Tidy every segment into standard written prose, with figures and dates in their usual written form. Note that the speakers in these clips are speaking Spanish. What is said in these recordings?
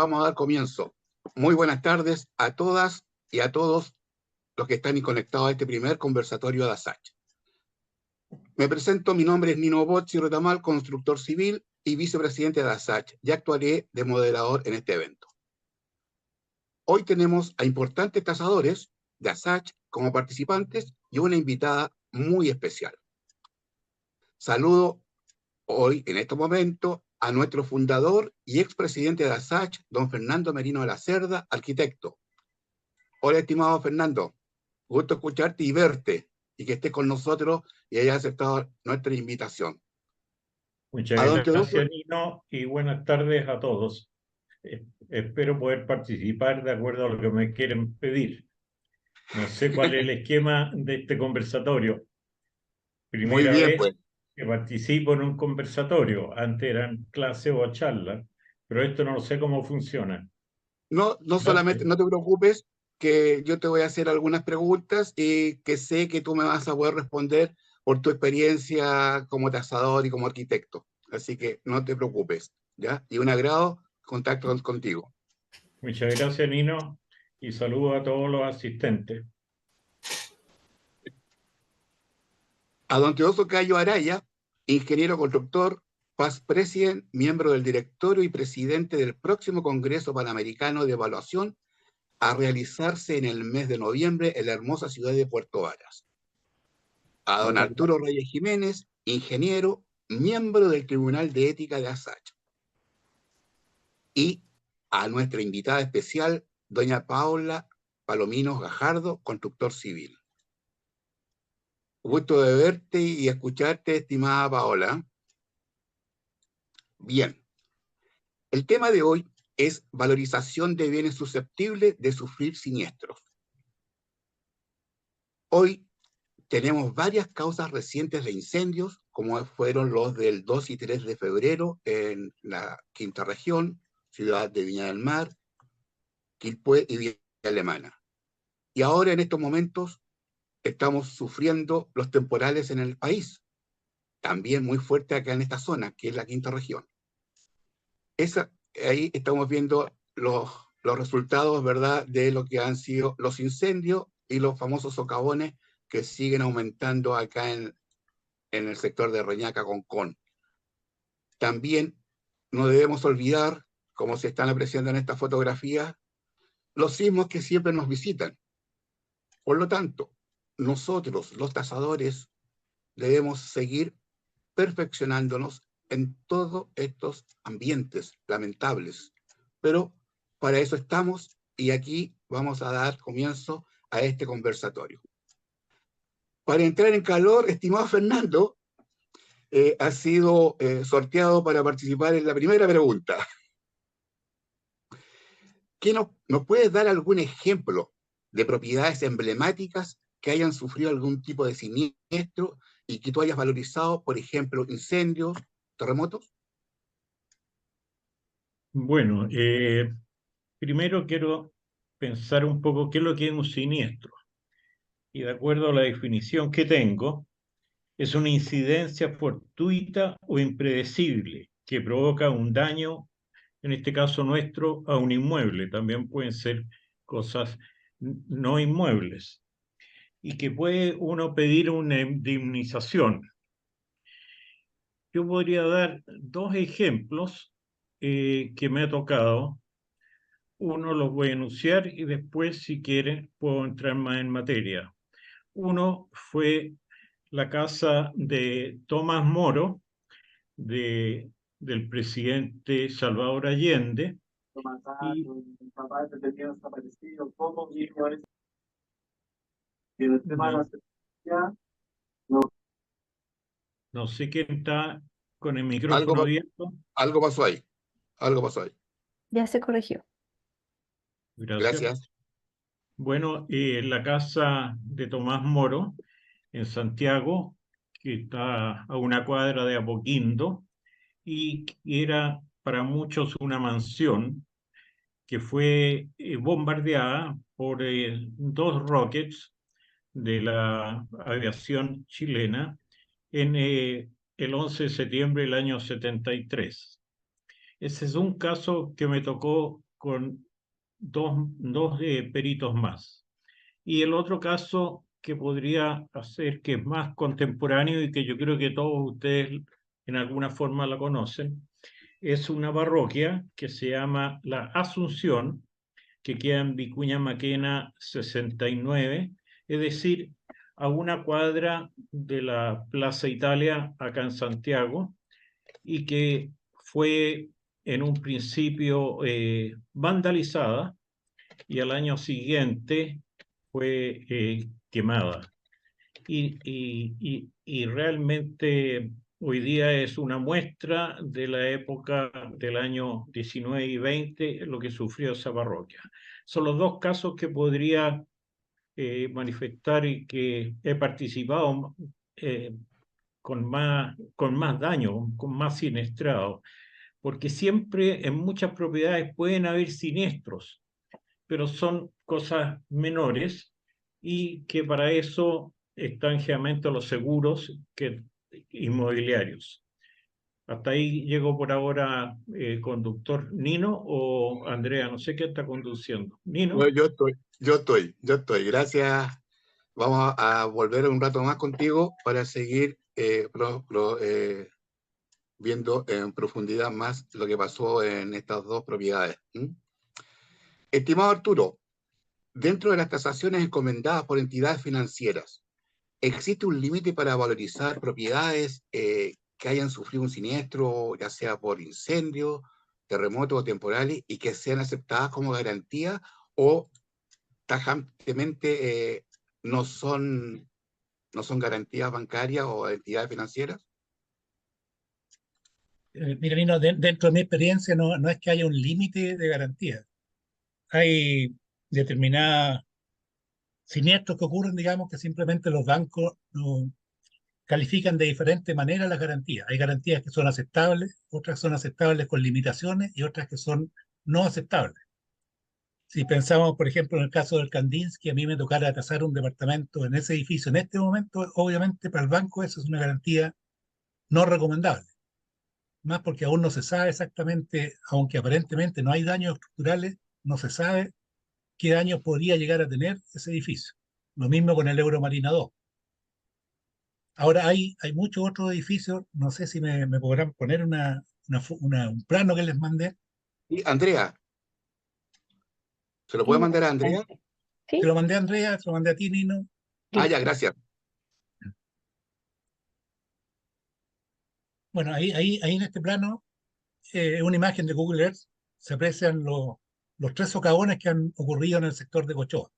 vamos a dar comienzo. Muy buenas tardes a todas y a todos los que están conectados a este primer conversatorio de ASACH. Me presento, mi nombre es Nino Bozzi Retamal, constructor civil y vicepresidente de ASACH, y actuaré de moderador en este evento. Hoy tenemos a importantes tasadores de ASACH como participantes y una invitada muy especial. Saludo hoy, en este momento, a nuestro fundador y expresidente de ASACH, don Fernando Merino de la Cerda, arquitecto. Hola, estimado Fernando. Gusto escucharte y verte, y que estés con nosotros y hayas aceptado nuestra invitación. Muchas A don Teodoro, gracias, Nino, y buenas tardes a todos. Espero poder participar de acuerdo a lo que me quieren pedir. No sé cuál es el esquema de este conversatorio. muy Primera bien, vez pues. que participo en un conversatorio. Antes eran clases o charlas, pero esto no sé cómo funciona. No solamente, Gracias. no te preocupes, que yo te voy a hacer algunas preguntas y que sé que tú me vas a poder responder por tu experiencia como tasador y como arquitecto. Así que no te preocupes, ¿ya? Y un agrado contacto contigo. Muchas gracias, Nino, y saludo a todos los asistentes. A don Teodoso Cayo Araya, ingeniero constructor, past president, miembro del directorio y presidente del próximo Congreso Panamericano de Evaluación a realizarse en el mes de noviembre en la hermosa ciudad de Puerto Varas. A don Muchas Arturo gracias. Reyes Jiménez, ingeniero, miembro del Tribunal de Ética de ASACH. Y a nuestra invitada especial, doña Paula Palominos Gajardo, constructor civil. Gusto de verte y escucharte, estimada Paola. Bien, el tema de hoy es valorización de bienes susceptibles de sufrir siniestros. Hoy tenemos varias causas recientes de incendios, como fueron los del 2 y 3 de febrero en la quinta región, ciudad de Viña del Mar, Quilpué y Villa Alemana. Y ahora en estos momentos estamos sufriendo los temporales en el país, también muy fuerte acá en esta zona, que es la quinta región. Ahí estamos viendo los resultados, ¿verdad?, de lo que han sido los incendios y los famosos socavones que siguen aumentando acá en el sector de Reñaca, Concón. También no debemos olvidar, como se están apreciando en esta fotografía, los sismos que siempre nos visitan. Por lo tanto, nosotros, los tasadores, debemos seguir perfeccionándonos en todos estos ambientes lamentables. Pero para eso estamos y aquí vamos a dar comienzo a este conversatorio. Para entrar en calor, estimado Fernando, ha sido sorteado para participar en la primera pregunta. ¿Qué nos puedes dar algún ejemplo de propiedades emblemáticas que hayan sufrido algún tipo de siniestro y que tú hayas valorizado, por ejemplo, incendios, terremotos? Bueno, primero quiero pensar un poco qué es lo que es un siniestro. Y de acuerdo a la definición que tengo, es una incidencia fortuita o impredecible que provoca un daño, en este caso nuestro, a un inmueble. También pueden ser cosas no inmuebles. Y que puede uno pedir una indemnización. Yo podría dar dos ejemplos que me ha tocado. Uno los voy a enunciar y después, si quieren, puedo entrar más en materia. Uno fue la casa de Tomás Moro, del presidente Salvador Allende. Y no, no sé quién está con el micrófono Algo, abierto. algo pasó ahí, algo pasó ahí. Ya se corrigió. Gracias. Gracias. Bueno, la casa de Tomás Moro en Santiago, que está a una cuadra de Apoquindo, y que era para muchos una mansión que fue bombardeada por dos rockets de la aviación chilena en el 11 de septiembre del año 73. Ese es un caso que me tocó con dos peritos más. Y el otro caso que podría hacer, que es más contemporáneo y que yo creo que todos ustedes en alguna forma la conocen, es una parroquia que se llama La Asunción, que queda en Vicuña Maquena 69, es decir, a una cuadra de la Plaza Italia acá en Santiago, y que fue en un principio vandalizada y al año siguiente fue quemada. Y realmente hoy día es una muestra de la época del año 19 y 20, lo que sufrió esa parroquia. Son los dos casos que podría manifestar y que he participado con más daño, con más siniestrado, porque siempre en muchas propiedades pueden haber siniestros, pero son cosas menores y que para eso están generalmente los seguros inmobiliarios. Hasta ahí llego por ahora, conductor Nino o Andrea, no sé qué está conduciendo. No, Nino. yo estoy. Gracias. Vamos a volver un rato más contigo para seguir viendo en profundidad más lo que pasó en estas dos propiedades. Estimado Arturo, dentro de las tasaciones encomendadas por entidades financieras, ¿existe un límite para valorizar propiedades que hayan sufrido un siniestro, ya sea por incendio, terremoto o temporales, y que sean aceptadas como garantía o tajantemente no son, no son garantías bancarias o entidades financieras? Mira, Nino, dentro de mi experiencia no es que haya un límite de garantía. Hay determinados siniestros que ocurren, digamos, que simplemente los bancos no califican de diferente manera las garantías. Hay garantías que son aceptables, otras son aceptables con limitaciones y otras que son no aceptables. Si pensamos, por ejemplo, en el caso del Kandinsky, a mí me tocara tasar un departamento en ese edificio en este momento, obviamente para el banco eso es una garantía no recomendable. Más porque aún no se sabe exactamente, aunque aparentemente no hay daños estructurales, no se sabe qué daños podría llegar a tener ese edificio. Lo mismo con el Euromarina 2. Ahora hay muchos otros edificios, no sé si me podrán poner un plano que les mandé. Y Andrea, ¿se lo puede Sí, mandar a Andrea? Se sí, lo mandé a Andrea, se lo mandé a ti, Nino. Ah, ya, listo. gracias. Bueno, ahí en este plano, una imagen de Google Earth, se aprecian los tres socavones que han ocurrido en el sector de Cochoa.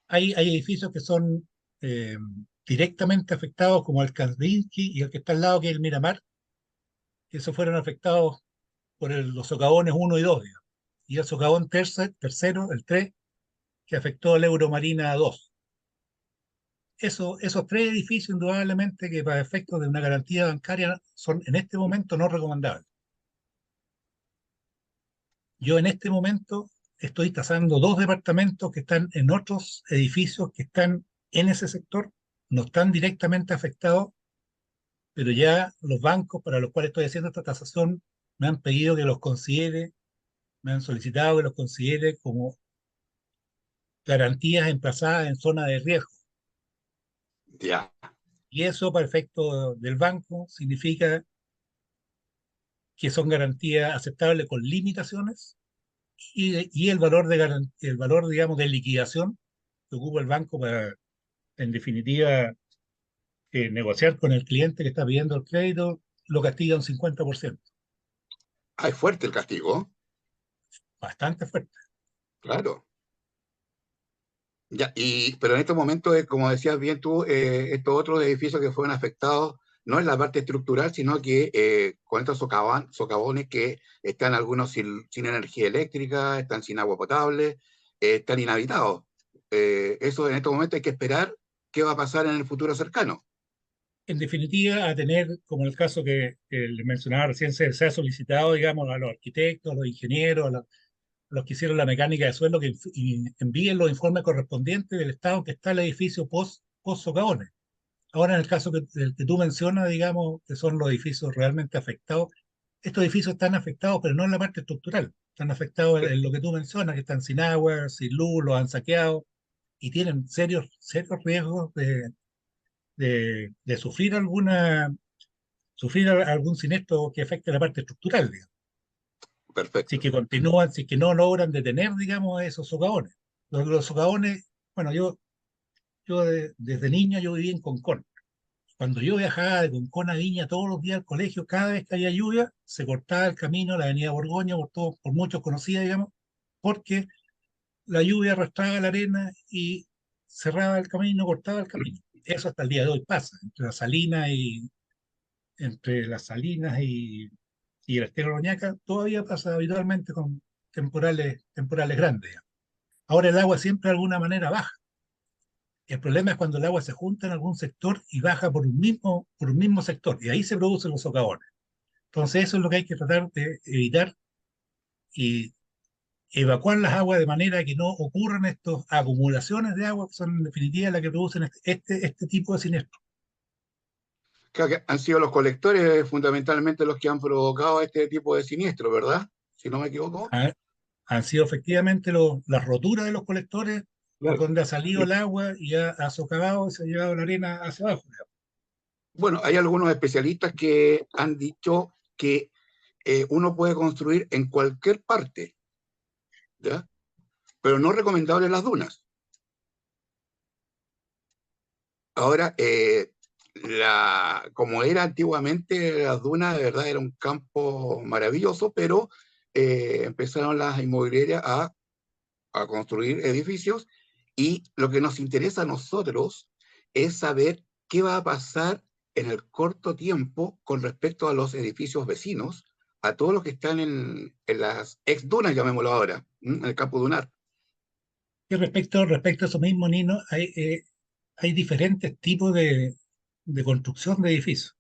Hay edificios que son eh, directamente afectados, como el Kandinsky y el que está al lado, que es el Miramar, que esos fueron afectados por los socavones uno y 2, digamos. Y el socavón tercero, el 3, que afectó al Euromarina 2. Esos tres edificios, indudablemente, que para efectos de una garantía bancaria son en este momento no recomendables. Yo en este momento estoy tasando dos departamentos que están en otros edificios que están en ese sector, no están directamente afectados, pero ya los bancos para los cuales estoy haciendo esta tasación me han pedido que los considere, me han solicitado que los considere como garantías emplazadas en zona de riesgo. Ya. Y eso, para efecto del banco, significa que son garantías aceptables con limitaciones y el valor, digamos, de liquidación que ocupa el banco para, en definitiva, negociar con el cliente que está pidiendo el crédito, lo castiga un 50%. Ah, es fuerte el castigo, Bastante fuerte. claro. Ya, pero en estos momentos, como decías bien tú, estos otros edificios que fueron afectados no es la parte estructural, sino que con estos socavones que están algunos sin energía eléctrica, están sin agua potable, están inhabitados. Eso en estos momentos hay que esperar qué va a pasar en el futuro cercano. En definitiva, a tener, como el caso que le mencionaba recién, se ha solicitado, digamos, a los arquitectos, a los ingenieros, los que hicieron la mecánica de suelo, que envíen los informes correspondientes del estado que está el edificio post socavones. Ahora, en el caso del que tú mencionas, digamos, que son los edificios realmente afectados, estos edificios están afectados, pero no en la parte estructural, están afectados en lo que tú mencionas, que están sin agua, sin luz, los han saqueado y tienen serios riesgos de sufrir algún siniestro que afecte la parte estructural, digamos. Si es Perfecto. que continúan, si es que no logran detener, digamos, esos socavones. Los socavones, bueno, desde niño yo viví en Concón. Cuando yo viajaba de Concón a Viña todos los días al colegio, cada vez que había lluvia, se cortaba el camino, la avenida Borgoña, por muchos conocida, digamos, porque la lluvia arrastraba la arena y cerraba el camino, cortaba el camino. Eso hasta el día de hoy pasa, entre las Salinas y el estero Roñaca, todavía pasa habitualmente con temporales grandes, digamos. Ahora el agua siempre de alguna manera baja. El problema es cuando el agua se junta en algún sector y baja por un mismo sector, y ahí se producen los socavones. Entonces eso es lo que hay que tratar de evitar y evacuar las aguas de manera que no ocurran estas acumulaciones de agua que son en definitiva las que producen este tipo de siniestros. Creo que han sido los colectores fundamentalmente los que han provocado este tipo de siniestro, ¿verdad? Si no me equivoco. Han sido efectivamente las roturas de los colectores por Claro. donde ha salido el agua y ha socavado y se ha llevado la arena hacia abajo, digamos. Bueno, hay algunos especialistas que han dicho que uno puede construir en cualquier parte, ¿ya? Pero no recomendable las dunas. Ahora, como era antiguamente, las dunas de verdad era un campo maravilloso, pero empezaron las inmobiliarias a construir edificios y lo que nos interesa a nosotros es saber qué va a pasar en el corto tiempo con respecto a los edificios vecinos, a todos los que están en las ex dunas, llamémoslo ahora, en el campo dunar. Y respecto a eso mismo, Nino, hay diferentes tipos de construcción de edificios.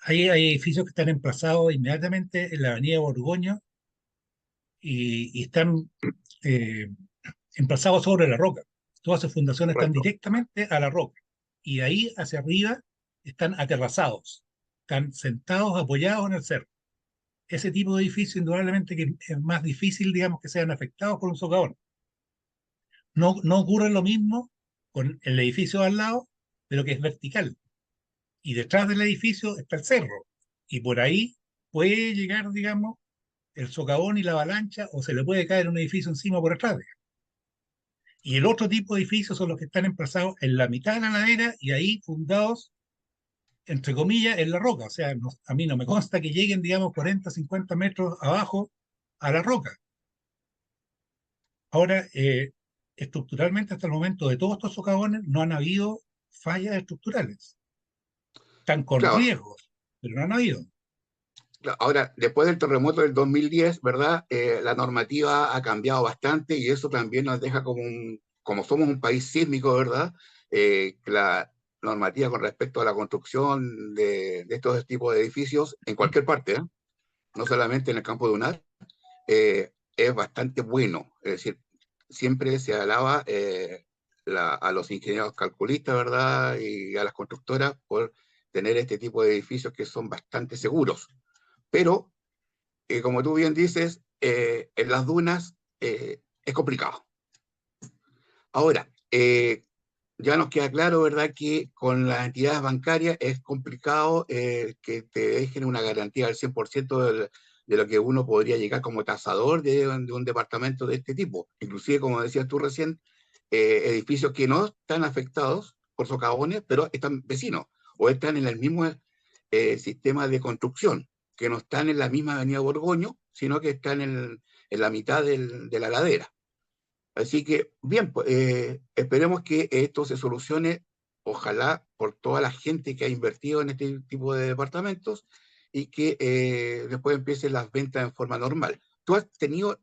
Hay edificios que están emplazados inmediatamente en la avenida Borgoña y están eh, emplazados sobre la roca. Todas sus fundaciones están Correcto. directamente a la roca. Y de ahí hacia arriba están aterrazados, están sentados, apoyados en el cerro. Ese tipo de edificio indudablemente que es más difícil, digamos, que sean afectados por un socavón. No ocurre lo mismo con el edificio de al lado, pero que es vertical. Y detrás del edificio está el cerro. Y por ahí puede llegar, digamos, el socavón y la avalancha, o se le puede caer un edificio encima por atrás. Y el otro tipo de edificios son los que están emplazados en la mitad de la ladera y ahí fundados, entre comillas, en la roca. O sea, a mí no me consta que lleguen, digamos, 40, 50 metros abajo a la roca. Ahora, estructuralmente hasta el momento de todos estos socavones no han habido fallas estructurales. Están con Claro, riesgos, pero no han habido. ahora, después del terremoto del 2010, ¿verdad? La normativa ha cambiado bastante y eso también nos deja como somos un país sísmico, ¿verdad? La normativa con respecto a la construcción de estos tipos de edificios en cualquier parte, ¿eh? No solamente en el campo de UNAR, es bastante bueno. Es decir, siempre se alaba a los ingenieros calculistas, ¿verdad? Y a las constructoras por tener este tipo de edificios que son bastante seguros. Pero como tú bien dices, en las dunas es complicado. Ahora, ya nos queda claro, ¿verdad?, que con las entidades bancarias es complicado que te dejen una garantía al 100% de lo que uno podría llegar como tasador de un departamento de este tipo. Inclusive, como decías tú recién, edificios que no están afectados por socavones, pero están vecinos o están en el mismo sistema de construcción, que no están en la misma avenida Borgoño, sino que están en la mitad de la ladera. Así que, bien, pues, esperemos que esto se solucione, ojalá por toda la gente que ha invertido en este tipo de departamentos y que después empiecen las ventas en forma normal. ¿Tú has tenido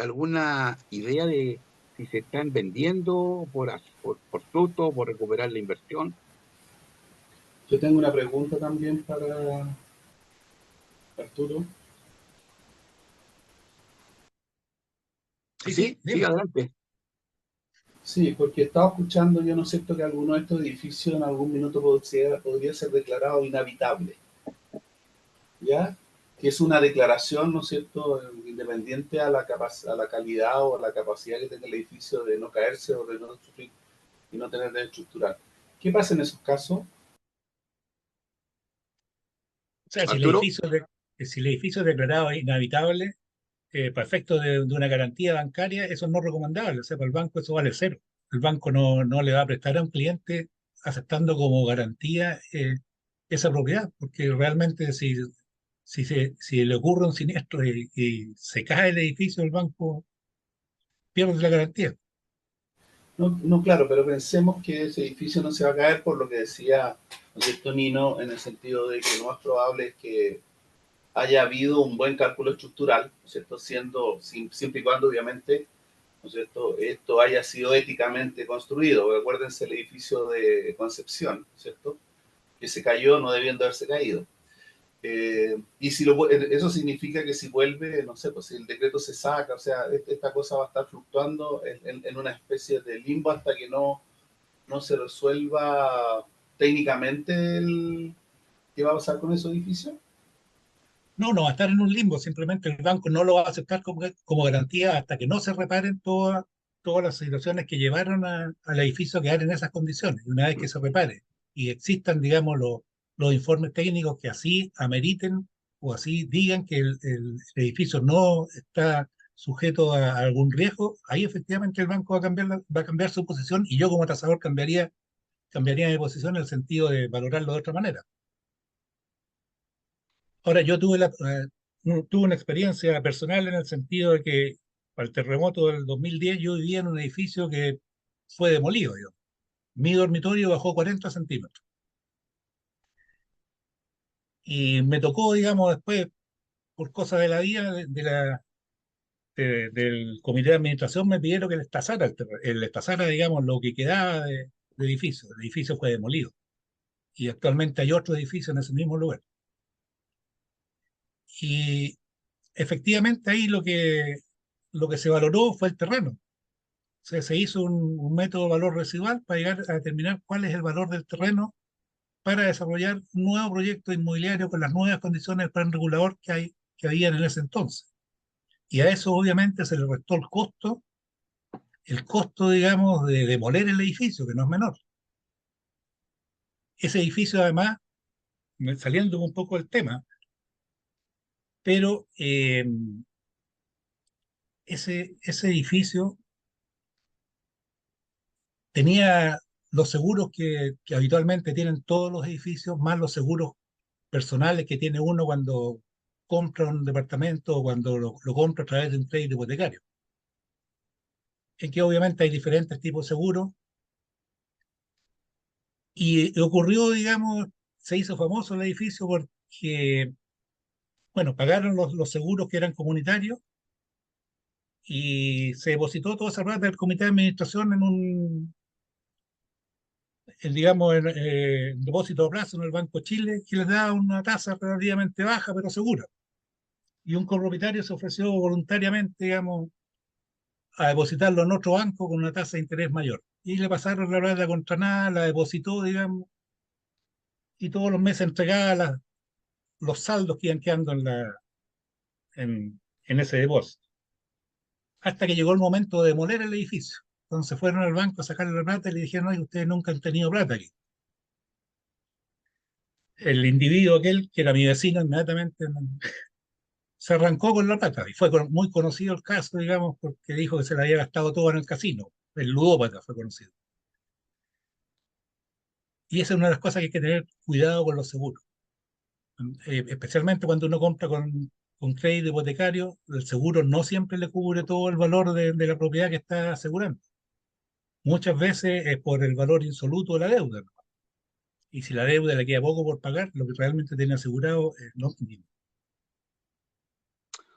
alguna idea de si se están vendiendo por fruto, por recuperar la inversión? Yo tengo una pregunta también para Arturo. Sí, Sí, sí, sí, dime. adelante. Sí, porque estaba escuchando, yo no sé que alguno de estos edificios en algún minuto podría ser declarado inhabitable, ¿ya? que es una declaración, ¿no es cierto?, independiente a la calidad o a la capacidad que tenga el edificio de no caerse o de no sufrir y no tener daño estructural. ¿Qué pasa en esos casos? O sea, Arturo, si el edificio es declarado inhabitable, para efectos de una garantía bancaria, eso no es recomendable. O sea, para el banco eso vale cero. El banco no le va a prestar a un cliente aceptando como garantía esa propiedad, porque realmente si le ocurre un siniestro y se cae el edificio, el banco pierde la garantía. No, no, claro, pero pensemos que ese edificio no se va a caer por lo que decía, ¿no es cierto?, Nino, en el sentido de que lo más probable es que haya habido un buen cálculo estructural, ¿no es cierto?, siempre y cuando, obviamente, ¿no es cierto?, esto haya sido éticamente construido. Acuérdense el edificio de Concepción, ¿no es cierto?, que se cayó no debiendo haberse caído. Y si eso significa que si vuelve, no sé, pues si el decreto se saca, o sea, esta cosa va a estar fluctuando en una especie de limbo hasta que no se resuelva técnicamente qué va a pasar con esos edificios. No va a estar en un limbo, simplemente el banco no lo va a aceptar como garantía hasta que no se reparen todas las situaciones que llevaron al edificio a quedar en esas condiciones. Y una vez que se repare y existan, digamos, los informes técnicos que así ameriten o así digan que el edificio no está sujeto a algún riesgo, ahí efectivamente el banco va a cambiar su posición y yo como tasador cambiaría mi posición en el sentido de valorarlo de otra manera. Ahora, yo tuve una experiencia personal en el sentido de que al terremoto del 2010 yo vivía en un edificio que fue demolido. Mi dormitorio bajó 40 centímetros. Y me tocó, digamos, después, por cosas de la vida, del comité de administración, me pidieron que les tasara, les tasara, digamos, lo que quedaba de edificio. El edificio fue demolido. Y actualmente hay otro edificio en ese mismo lugar. Y efectivamente ahí lo que se valoró fue el terreno. Se hizo un método de valor residual para llegar a determinar cuál es el valor del terreno para desarrollar un nuevo proyecto inmobiliario con las nuevas condiciones del plan regulador que había en ese entonces. Y a eso obviamente se le restó el costo, digamos, de demoler el edificio, que no es menor. Ese edificio además, saliendo un poco del tema, pero ese edificio tenía los seguros que habitualmente tienen todos los edificios, más los seguros personales que tiene uno cuando compra un departamento o cuando lo compra a través de un crédito hipotecario. En que obviamente hay diferentes tipos de seguros y ocurrió, digamos, se hizo famoso el edificio porque, bueno, pagaron los seguros que eran comunitarios y se depositó toda esa plata del comité de administración digamos, en depósito a plazo en el Banco de Chile, que les da una tasa relativamente baja, pero segura. Y un copropietario se ofreció voluntariamente, digamos, a depositarlo en otro banco con una tasa de interés mayor. Y le pasaron la plata contra nada, la depositó, digamos, y todos los meses entregaba los saldos que iban quedando en ese depósito. Hasta que llegó el momento de demoler el edificio. Entonces fueron al banco a sacarle la plata y le dijeron, oye, ustedes nunca han tenido plata aquí. El individuo aquel, que era mi vecino, inmediatamente se arrancó con la plata. Y fue muy conocido el caso, digamos, porque dijo que se la había gastado todo en el casino. El ludópata fue conocido. Y esa es una de las cosas que hay que tener cuidado con los seguros. Especialmente cuando uno compra con crédito hipotecario, el seguro no siempre le cubre todo el valor de la propiedad que está asegurando. Muchas veces es por el valor insoluto de la deuda, ¿no? Y si la deuda le queda poco por pagar, lo que realmente tiene asegurado no es mínimo.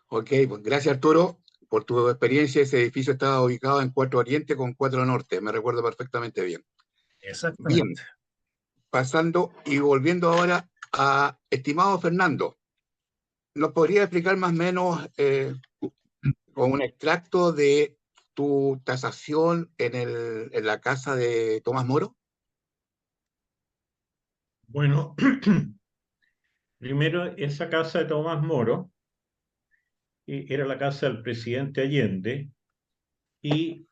ok, pues gracias Arturo por tu experiencia. Ese edificio estaba ubicado en 4 Oriente con 4 Norte, me recuerdo perfectamente bien. Exactamente. Bien, pasando y volviendo ahora a estimado Fernando, ¿nos podría explicar más o menos con un extracto de tu tasación en la casa de Tomás Moro? Bueno, Primero, esa casa de Tomás Moro era la casa del presidente Allende, y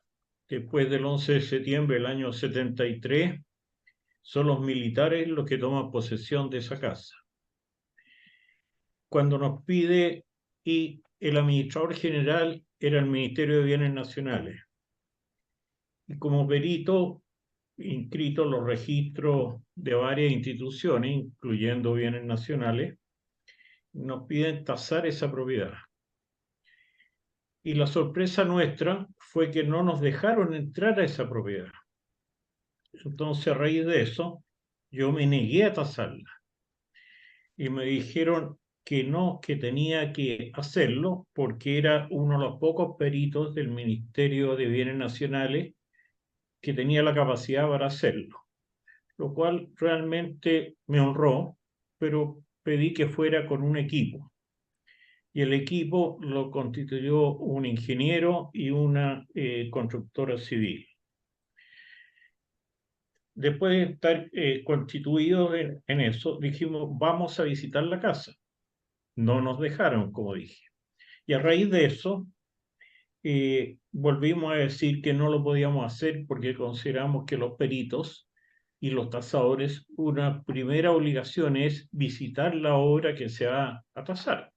después del 11 de septiembre del año 73, son los militares los que toman posesión de esa casa. Cuando nos pide, y el administrador general era el Ministerio de Bienes Nacionales, y como perito inscrito en los registros de varias instituciones, incluyendo bienes nacionales, nos piden tasar esa propiedad. Y la sorpresa nuestra fue que no nos dejaron entrar a esa propiedad. Entonces, a raíz de eso, yo me negué a tasarla. Y me dijeron que no, que tenía que hacerlo porque era uno de los pocos peritos del Ministerio de Bienes Nacionales que tenía la capacidad para hacerlo, lo cual realmente me honró, pero pedí que fuera con un equipo. Y el equipo lo constituyó un ingeniero y una constructora civil. Después de estar constituidos en eso, dijimos, vamos a visitar la casa. No nos dejaron, como dije. Y a raíz de eso, volvimos a decir que no lo podíamos hacer porque consideramos que los peritos y los tasadores, una primera obligación es visitar la obra que se va a tasar.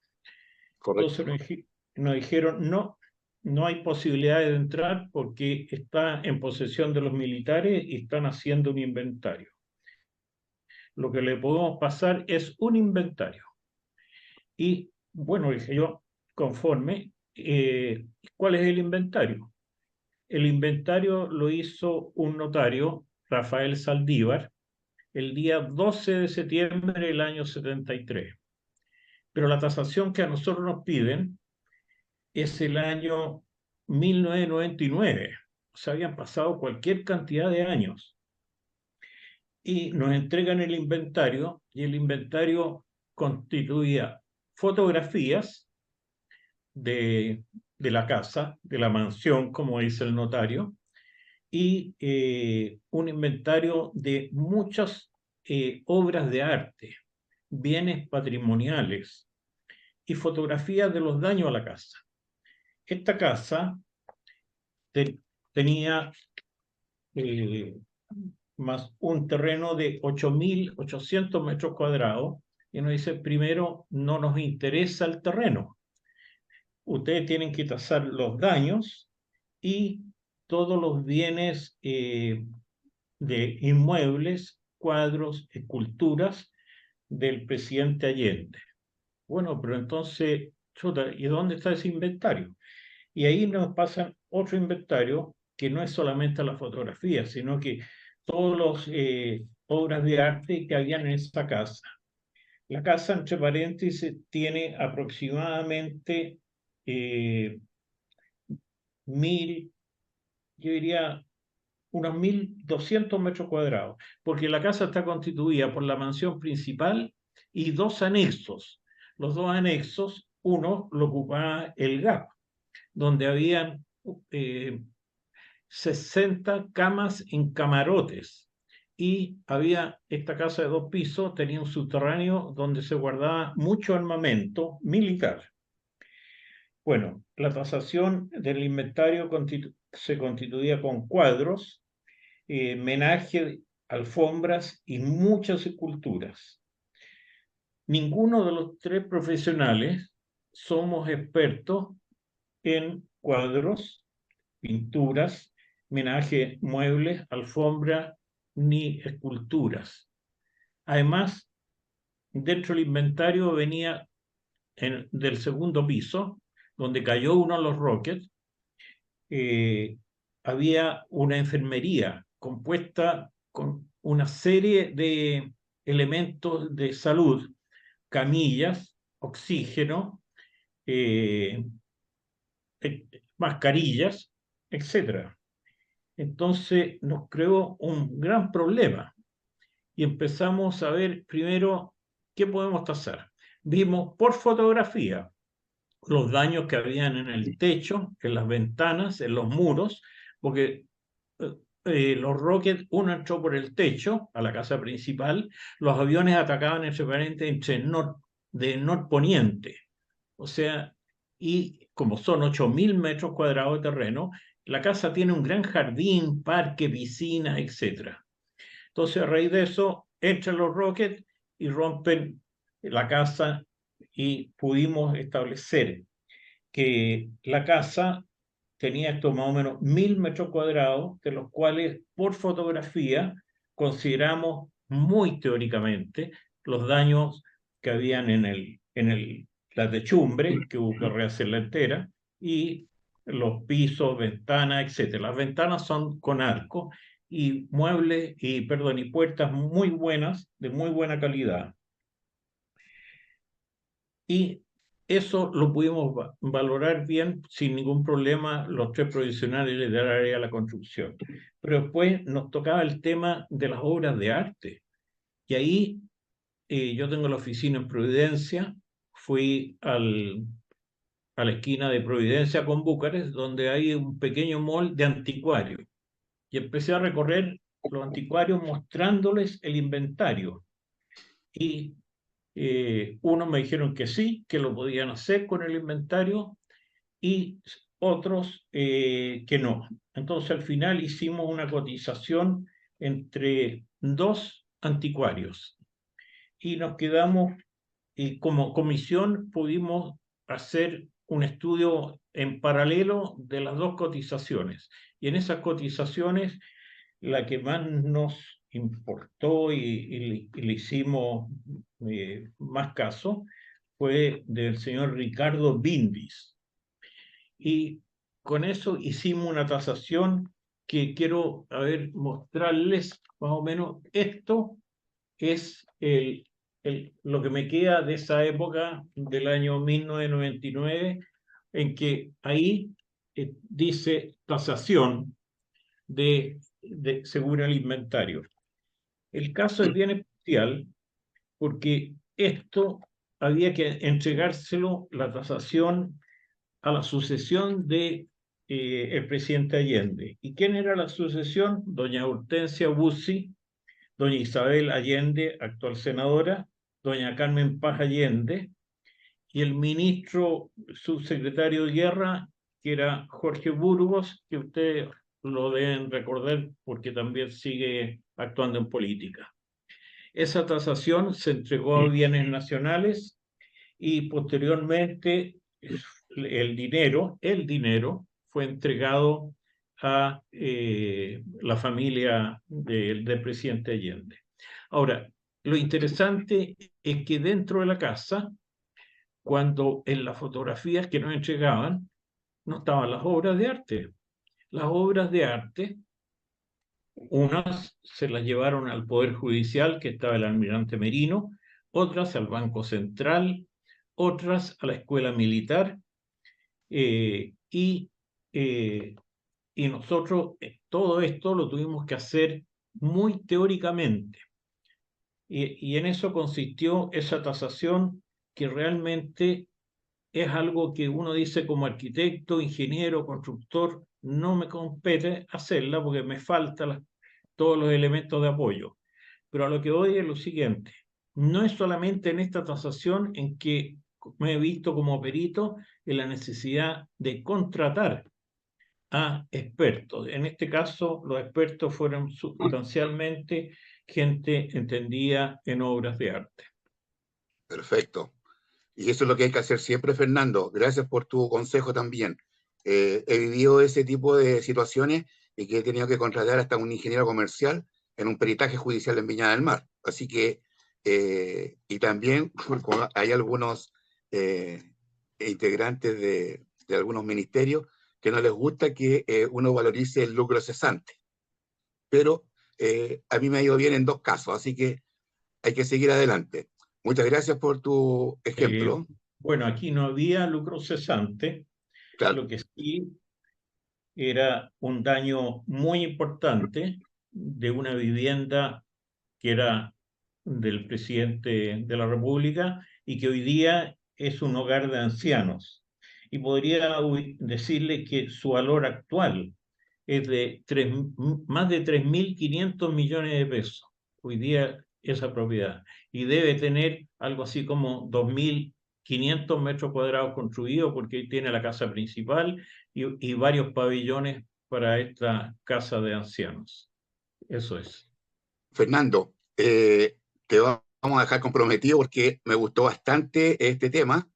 Correcto. Entonces nos dijeron, no, no hay posibilidad de entrar porque está en posesión de los militares y están haciendo un inventario. Lo que le podemos pasar es un inventario. Y bueno, dije yo, conforme, ¿cuál es el inventario? El inventario lo hizo un notario, Rafael Saldívar, el día 12 de septiembre del año 73. Pero la tasación que a nosotros nos piden es el año 1999. O sea, habían pasado cualquier cantidad de años. Y nos entregan el inventario, y el inventario constituía fotografías de la casa, de la mansión, como dice el notario, y un inventario de muchas obras de arte, bienes patrimoniales y fotografías de los daños a la casa. Esta casa tenía más un terreno de 8.800 metros cuadrados, y nos dice, primero, no nos interesa el terreno. Ustedes tienen que tasar los daños y todos los bienes de inmuebles, cuadros, esculturas del presidente Allende. Bueno, pero entonces, chuta, ¿y dónde está ese inventario? Y ahí nos pasan otro inventario que no es solamente la fotografía, sino que todas las obras de arte que habían en esa casa. La casa, entre paréntesis, tiene aproximadamente 1.000, yo diría unos 1.200 metros cuadrados, porque la casa está constituida por la mansión principal y dos anexos. Los dos anexos, uno lo ocupaba el GAP, donde habían 60 camas en camarotes, y había esta casa de 2 pisos, tenía un subterráneo donde se guardaba mucho armamento militar. Bueno, la tasación del inventario se constituía con cuadros, menaje, alfombras y muchas esculturas. Ninguno de los tres profesionales somos expertos en cuadros, pinturas, menaje, muebles, alfombra ni esculturas. Además, dentro del inventario venía del segundo piso, donde cayó uno de los rockets, había una enfermería compuesta con una serie de elementos de salud, camillas, oxígeno, mascarillas, etc. Entonces nos creó un gran problema y empezamos a ver primero qué podemos tasar. Vimos por fotografía los daños que habían en el techo, en las ventanas, en los muros, porque los rockets, uno entró por el techo a la casa principal, los aviones atacaban de norponiente, o sea, y como son 8.000 metros cuadrados de terreno, la casa tiene un gran jardín, parque, piscina, etc. Entonces, a raíz de eso, entran los rockets y rompen la casa y pudimos establecer que la casa tenía esto más o menos 1.000 metros cuadrados, de los cuales por fotografía consideramos muy teóricamente los daños que habían la techumbre, que hubo que rehacerla entera, y los pisos, ventanas, etc. Las ventanas son con arco y muebles y puertas muy buenas, de muy buena calidad. Y eso lo pudimos valorar bien sin ningún problema los 3 profesionales del área de la construcción. Pero después nos tocaba el tema de las obras de arte. Y ahí yo tengo la oficina en Providencia, fui a la esquina de Providencia con Bucarest, donde hay un pequeño mall de anticuarios. Y empecé a recorrer los anticuarios mostrándoles el inventario. Y unos me dijeron que sí, que lo podían hacer con el inventario, y otros que no. Entonces al final hicimos una cotización entre 2 anticuarios y nos quedamos, y como comisión pudimos hacer un estudio en paralelo de las 2 cotizaciones. Y en esas cotizaciones, la que más nos importó y le hicimos más caso fue del señor Ricardo Bindis. Y con eso hicimos una tasación que quiero mostrarles más o menos. Esto es lo que me queda de esa época del año 1999, en que ahí dice tasación según el inventario. El caso es bien especial porque esto había que entregárselo, la tasación, a la sucesión de el presidente Allende. ¿Y quién era la sucesión? Doña Hortensia Bussi, doña Isabel Allende, actual senadora, doña Carmen Paz Allende, y el ministro subsecretario de Guerra, que era Jorge Burgos, que ustedes lo deben recordar porque también sigue actuando en política. Esa tasación se entregó a bienes nacionales y posteriormente el dinero fue entregado a la familia del presidente Allende. Ahora, lo interesante es que dentro de la casa, cuando en las fotografías que nos entregaban, no estaban las obras de arte. Las obras de arte, unas se las llevaron al Poder Judicial, que estaba el almirante Merino, otras al Banco Central, otras a la Escuela Militar, y nosotros todo esto lo tuvimos que hacer muy teóricamente. Y en eso consistió esa tasación, que realmente es algo que uno dice como arquitecto, ingeniero, constructor, no me compete hacerla porque me faltan todos los elementos de apoyo. Pero a lo que voy es lo siguiente: no es solamente en esta tasación en que me he visto como perito en la necesidad de contratar a expertos. En este caso, los expertos fueron sustancialmente gente entendida en obras de arte. Perfecto. Y eso es lo que hay que hacer siempre, Fernando. Gracias por tu consejo también. He vivido ese tipo de situaciones y que he tenido que contratar hasta un ingeniero comercial en un peritaje judicial en Viña del Mar. Así que, y también hay algunos integrantes de algunos ministerios que no les gusta que uno valorice el lucro cesante. Pero a mí me ha ido bien en 2 casos, así que hay que seguir adelante. Muchas gracias por tu ejemplo. Bueno, aquí no había lucro cesante. Claro. Lo que sí era un daño muy importante de una vivienda que era del presidente de la República y que hoy día es un hogar de ancianos. Y podría decirle que su valor actual es de más de 3.500 millones de pesos. Hoy día esa propiedad. Y debe tener algo así como 2.500 metros cuadrados construidos, porque tiene la casa principal y varios pabellones para esta casa de ancianos. Eso es. Fernando, te vamos a dejar comprometido porque me gustó bastante este tema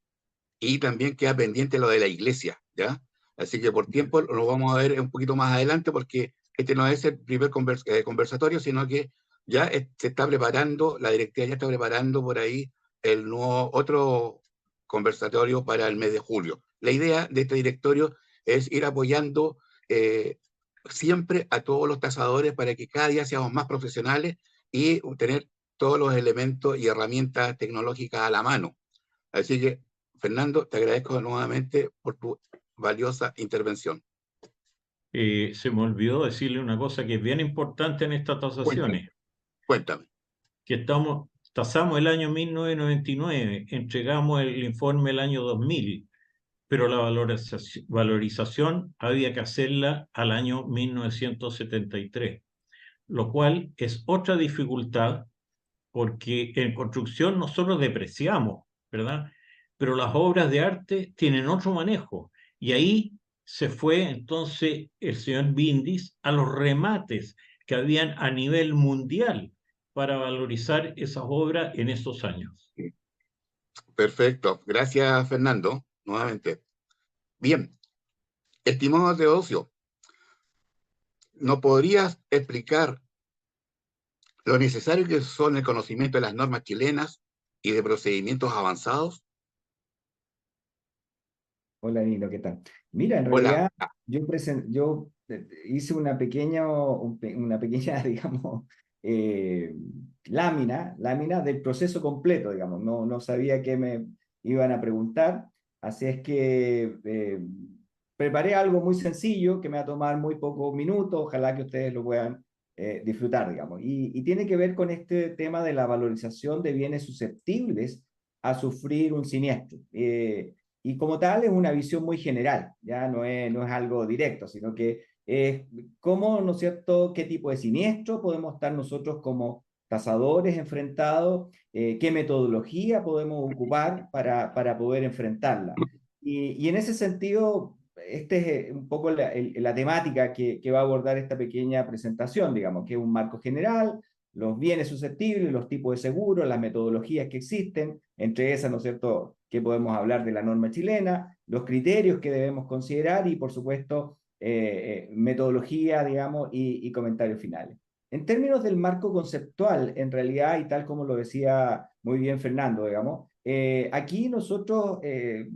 y también queda pendiente lo de la iglesia, ¿ya? Así que por tiempo lo vamos a ver un poquito más adelante porque este no es el primer conversatorio, sino que ya se está preparando, la directiva ya está preparando por ahí el nuevo otro conversatorio para el mes de julio. La idea de este directorio es ir apoyando siempre a todos los tasadores para que cada día seamos más profesionales y tener todos los elementos y herramientas tecnológicas a la mano. Así que, Fernando, te agradezco nuevamente por tu valiosa intervención. Se me olvidó decirle una cosa que es bien importante en estas tasaciones. Cuéntame. Que tasamos el año 1999, entregamos el informe el año 2000, pero la valorización había que hacerla al año 1973, lo cual es otra dificultad, porque en construcción nosotros depreciamos, ¿verdad? Pero las obras de arte tienen otro manejo, y ahí se fue entonces el señor Bindis a los remates que habían a nivel mundial para valorizar esas obras en esos años. Perfecto. Gracias, Fernando, nuevamente. Bien, estimado Teodosio, ¿nos podrías explicar lo necesario que son el conocimiento de las normas chilenas y de procedimientos avanzados? Hola Nino, ¿qué tal? Mira, en Hola. realidad yo hice una pequeña, digamos, eh, lámina del proceso completo, digamos. No sabía qué me iban a preguntar, así es que preparé algo muy sencillo que me va a tomar muy pocos minutos, ojalá que ustedes lo puedan disfrutar, digamos. Y tiene que ver con este tema de la valorización de bienes susceptibles a sufrir un siniestro. Y como tal es una visión muy general, ya no es algo directo, sino que es cómo, ¿no es cierto?, qué tipo de siniestro podemos estar nosotros como tasadores enfrentados, qué metodología podemos ocupar para poder enfrentarla. Y en ese sentido, este es un poco la temática que va a abordar esta pequeña presentación, digamos, que es un marco general, los bienes susceptibles, los tipos de seguros, las metodologías que existen, entre esas, ¿no es cierto?, que podemos hablar de la norma chilena, los criterios que debemos considerar y, por supuesto, metodología, digamos, y comentarios finales. En términos del marco conceptual, en realidad, y tal como lo decía muy bien Fernando, digamos, aquí nosotros es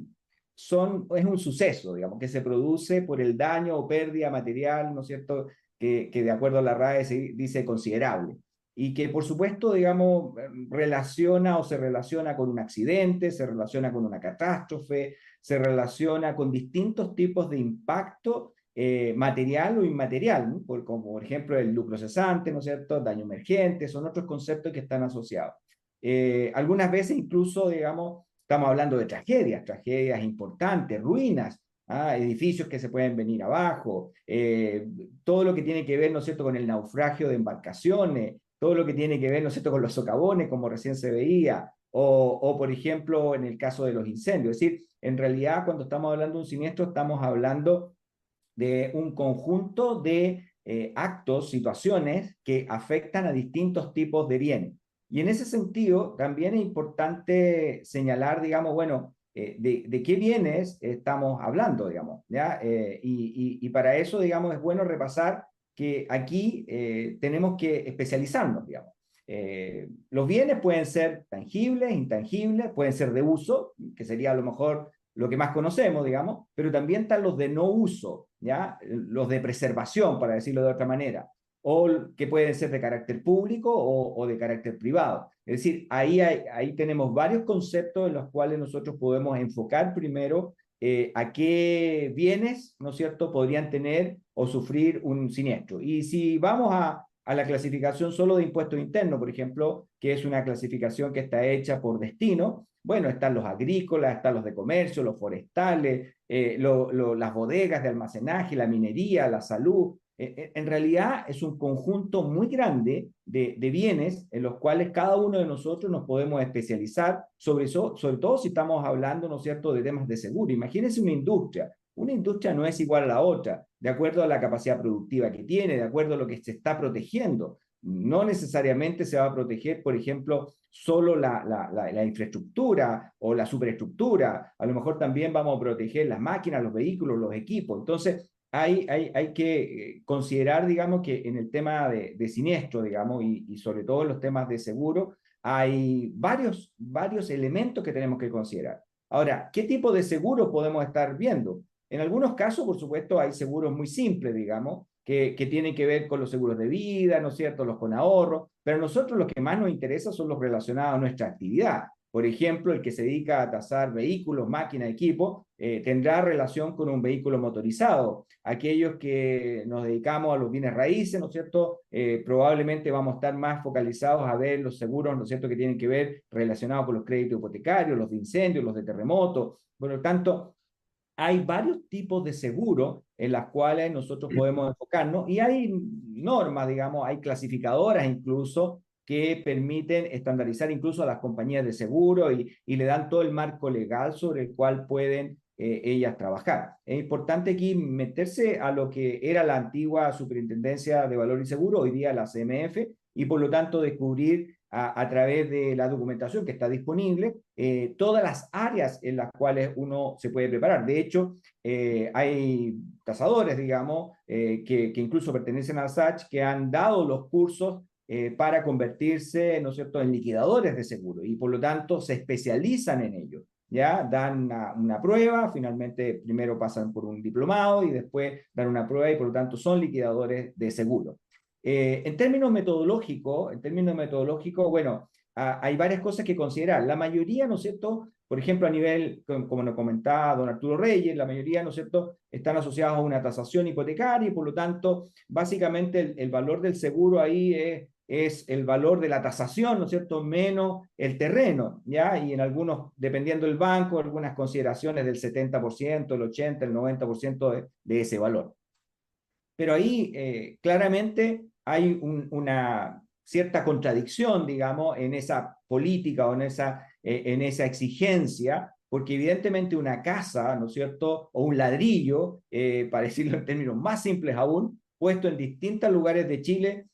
un suceso, digamos, que se produce por el daño o pérdida material, ¿no es cierto?, que de acuerdo a la RAE se dice considerable y que por supuesto, digamos, se relaciona con un accidente, se relaciona con una catástrofe, se relaciona con distintos tipos de impacto material o inmaterial, ¿no? Como por ejemplo el lucro cesante, ¿no es cierto?, daño emergente, son otros conceptos que están asociados. Algunas veces incluso, digamos, estamos hablando de tragedias importantes, ruinas, edificios que se pueden venir abajo, todo lo que tiene que ver, ¿no es cierto?, con el naufragio de embarcaciones, todo lo que tiene que ver, ¿no es cierto?, con los socavones, como recién se veía, o por ejemplo, en el caso de los incendios. Es decir, en realidad, cuando estamos hablando de un siniestro, estamos hablando de un conjunto de actos, situaciones que afectan a distintos tipos de bienes. Y en ese sentido, también es importante señalar, digamos, bueno, de qué bienes estamos hablando, digamos, ¿ya? Y para eso, digamos, es bueno repasar que aquí tenemos que especializarnos, digamos. Los bienes pueden ser tangibles, intangibles, pueden ser de uso, que sería a lo mejor lo que más conocemos, digamos, pero también están los de no uso, ¿ya? Los de preservación, para decirlo de otra manera, o que pueden ser de carácter público o de carácter privado. Es decir, ahí tenemos varios conceptos en los cuales nosotros podemos enfocar primero a qué bienes, ¿no es cierto?, podrían tener o sufrir un siniestro. Y si vamos a la clasificación solo de impuestos internos, por ejemplo, que es una clasificación que está hecha por destino, bueno, están los agrícolas, están los de comercio, los forestales, las bodegas de almacenaje, la minería, la salud, En realidad es un conjunto muy grande de bienes en los cuales cada uno de nosotros nos podemos especializar, sobre todo si estamos hablando, ¿no es cierto?, de temas de seguro. Imagínense una industria. Una industria no es igual a la otra, de acuerdo a la capacidad productiva que tiene, de acuerdo a lo que se está protegiendo. No necesariamente se va a proteger, por ejemplo, solo la infraestructura o la superestructura. A lo mejor también vamos a proteger las máquinas, los vehículos, los equipos. Entonces, hay que considerar, digamos, que en el tema de siniestro, digamos, y sobre todo en los temas de seguro, hay varios elementos que tenemos que considerar. Ahora, ¿qué tipo de seguro podemos estar viendo? En algunos casos, por supuesto, hay seguros muy simples, digamos, que tienen que ver con los seguros de vida, ¿no es cierto?, los con ahorro, pero a nosotros los que más nos interesa son los relacionados a nuestra actividad. Por ejemplo, el que se dedica a tasar vehículos, máquinas, equipos, tendrá relación con un vehículo motorizado. Aquellos que nos dedicamos a los bienes raíces, ¿no es cierto?, probablemente vamos a estar más focalizados a ver los seguros, ¿no es cierto?, que tienen que ver relacionados con los créditos hipotecarios, los de incendios, los de terremotos. Por lo tanto, hay varios tipos de seguros en las cuales nosotros podemos enfocarnos y hay normas, digamos, hay clasificadoras incluso que permiten estandarizar incluso a las compañías de seguro y le dan todo el marco legal sobre el cual pueden ellas trabajar. Es importante aquí meterse a lo que era la antigua Superintendencia de Valor y Seguro, hoy día la CMF, y por lo tanto descubrir a través de la documentación que está disponible, todas las áreas en las cuales uno se puede preparar. De hecho, hay tasadores, digamos, que incluso pertenecen al SACH, que han dado los cursos para convertirse, ¿no es cierto?, en liquidadores de seguro y por lo tanto se especializan en ello. ¿Ya? Dan una prueba, finalmente primero pasan por un diplomado y después dan una prueba y por lo tanto son liquidadores de seguro. En términos metodológicos, bueno, hay varias cosas que considerar. La mayoría, ¿no es cierto?, por ejemplo, a nivel, como nos comentaba don Arturo Reyes, la mayoría, ¿no es cierto?, están asociados a una tasación hipotecaria y por lo tanto, básicamente el valor del seguro ahí es el valor de la tasación, ¿no es cierto?, menos el terreno, ¿ya? Y en algunos, dependiendo del banco, algunas consideraciones del 70%, el 80%, el 90% de ese valor. Pero ahí claramente hay una cierta contradicción, digamos, en esa política o en esa exigencia, porque evidentemente una casa, ¿no es cierto?, o un ladrillo, para decirlo en términos más simples aún, puesto en distintos lugares de Chile,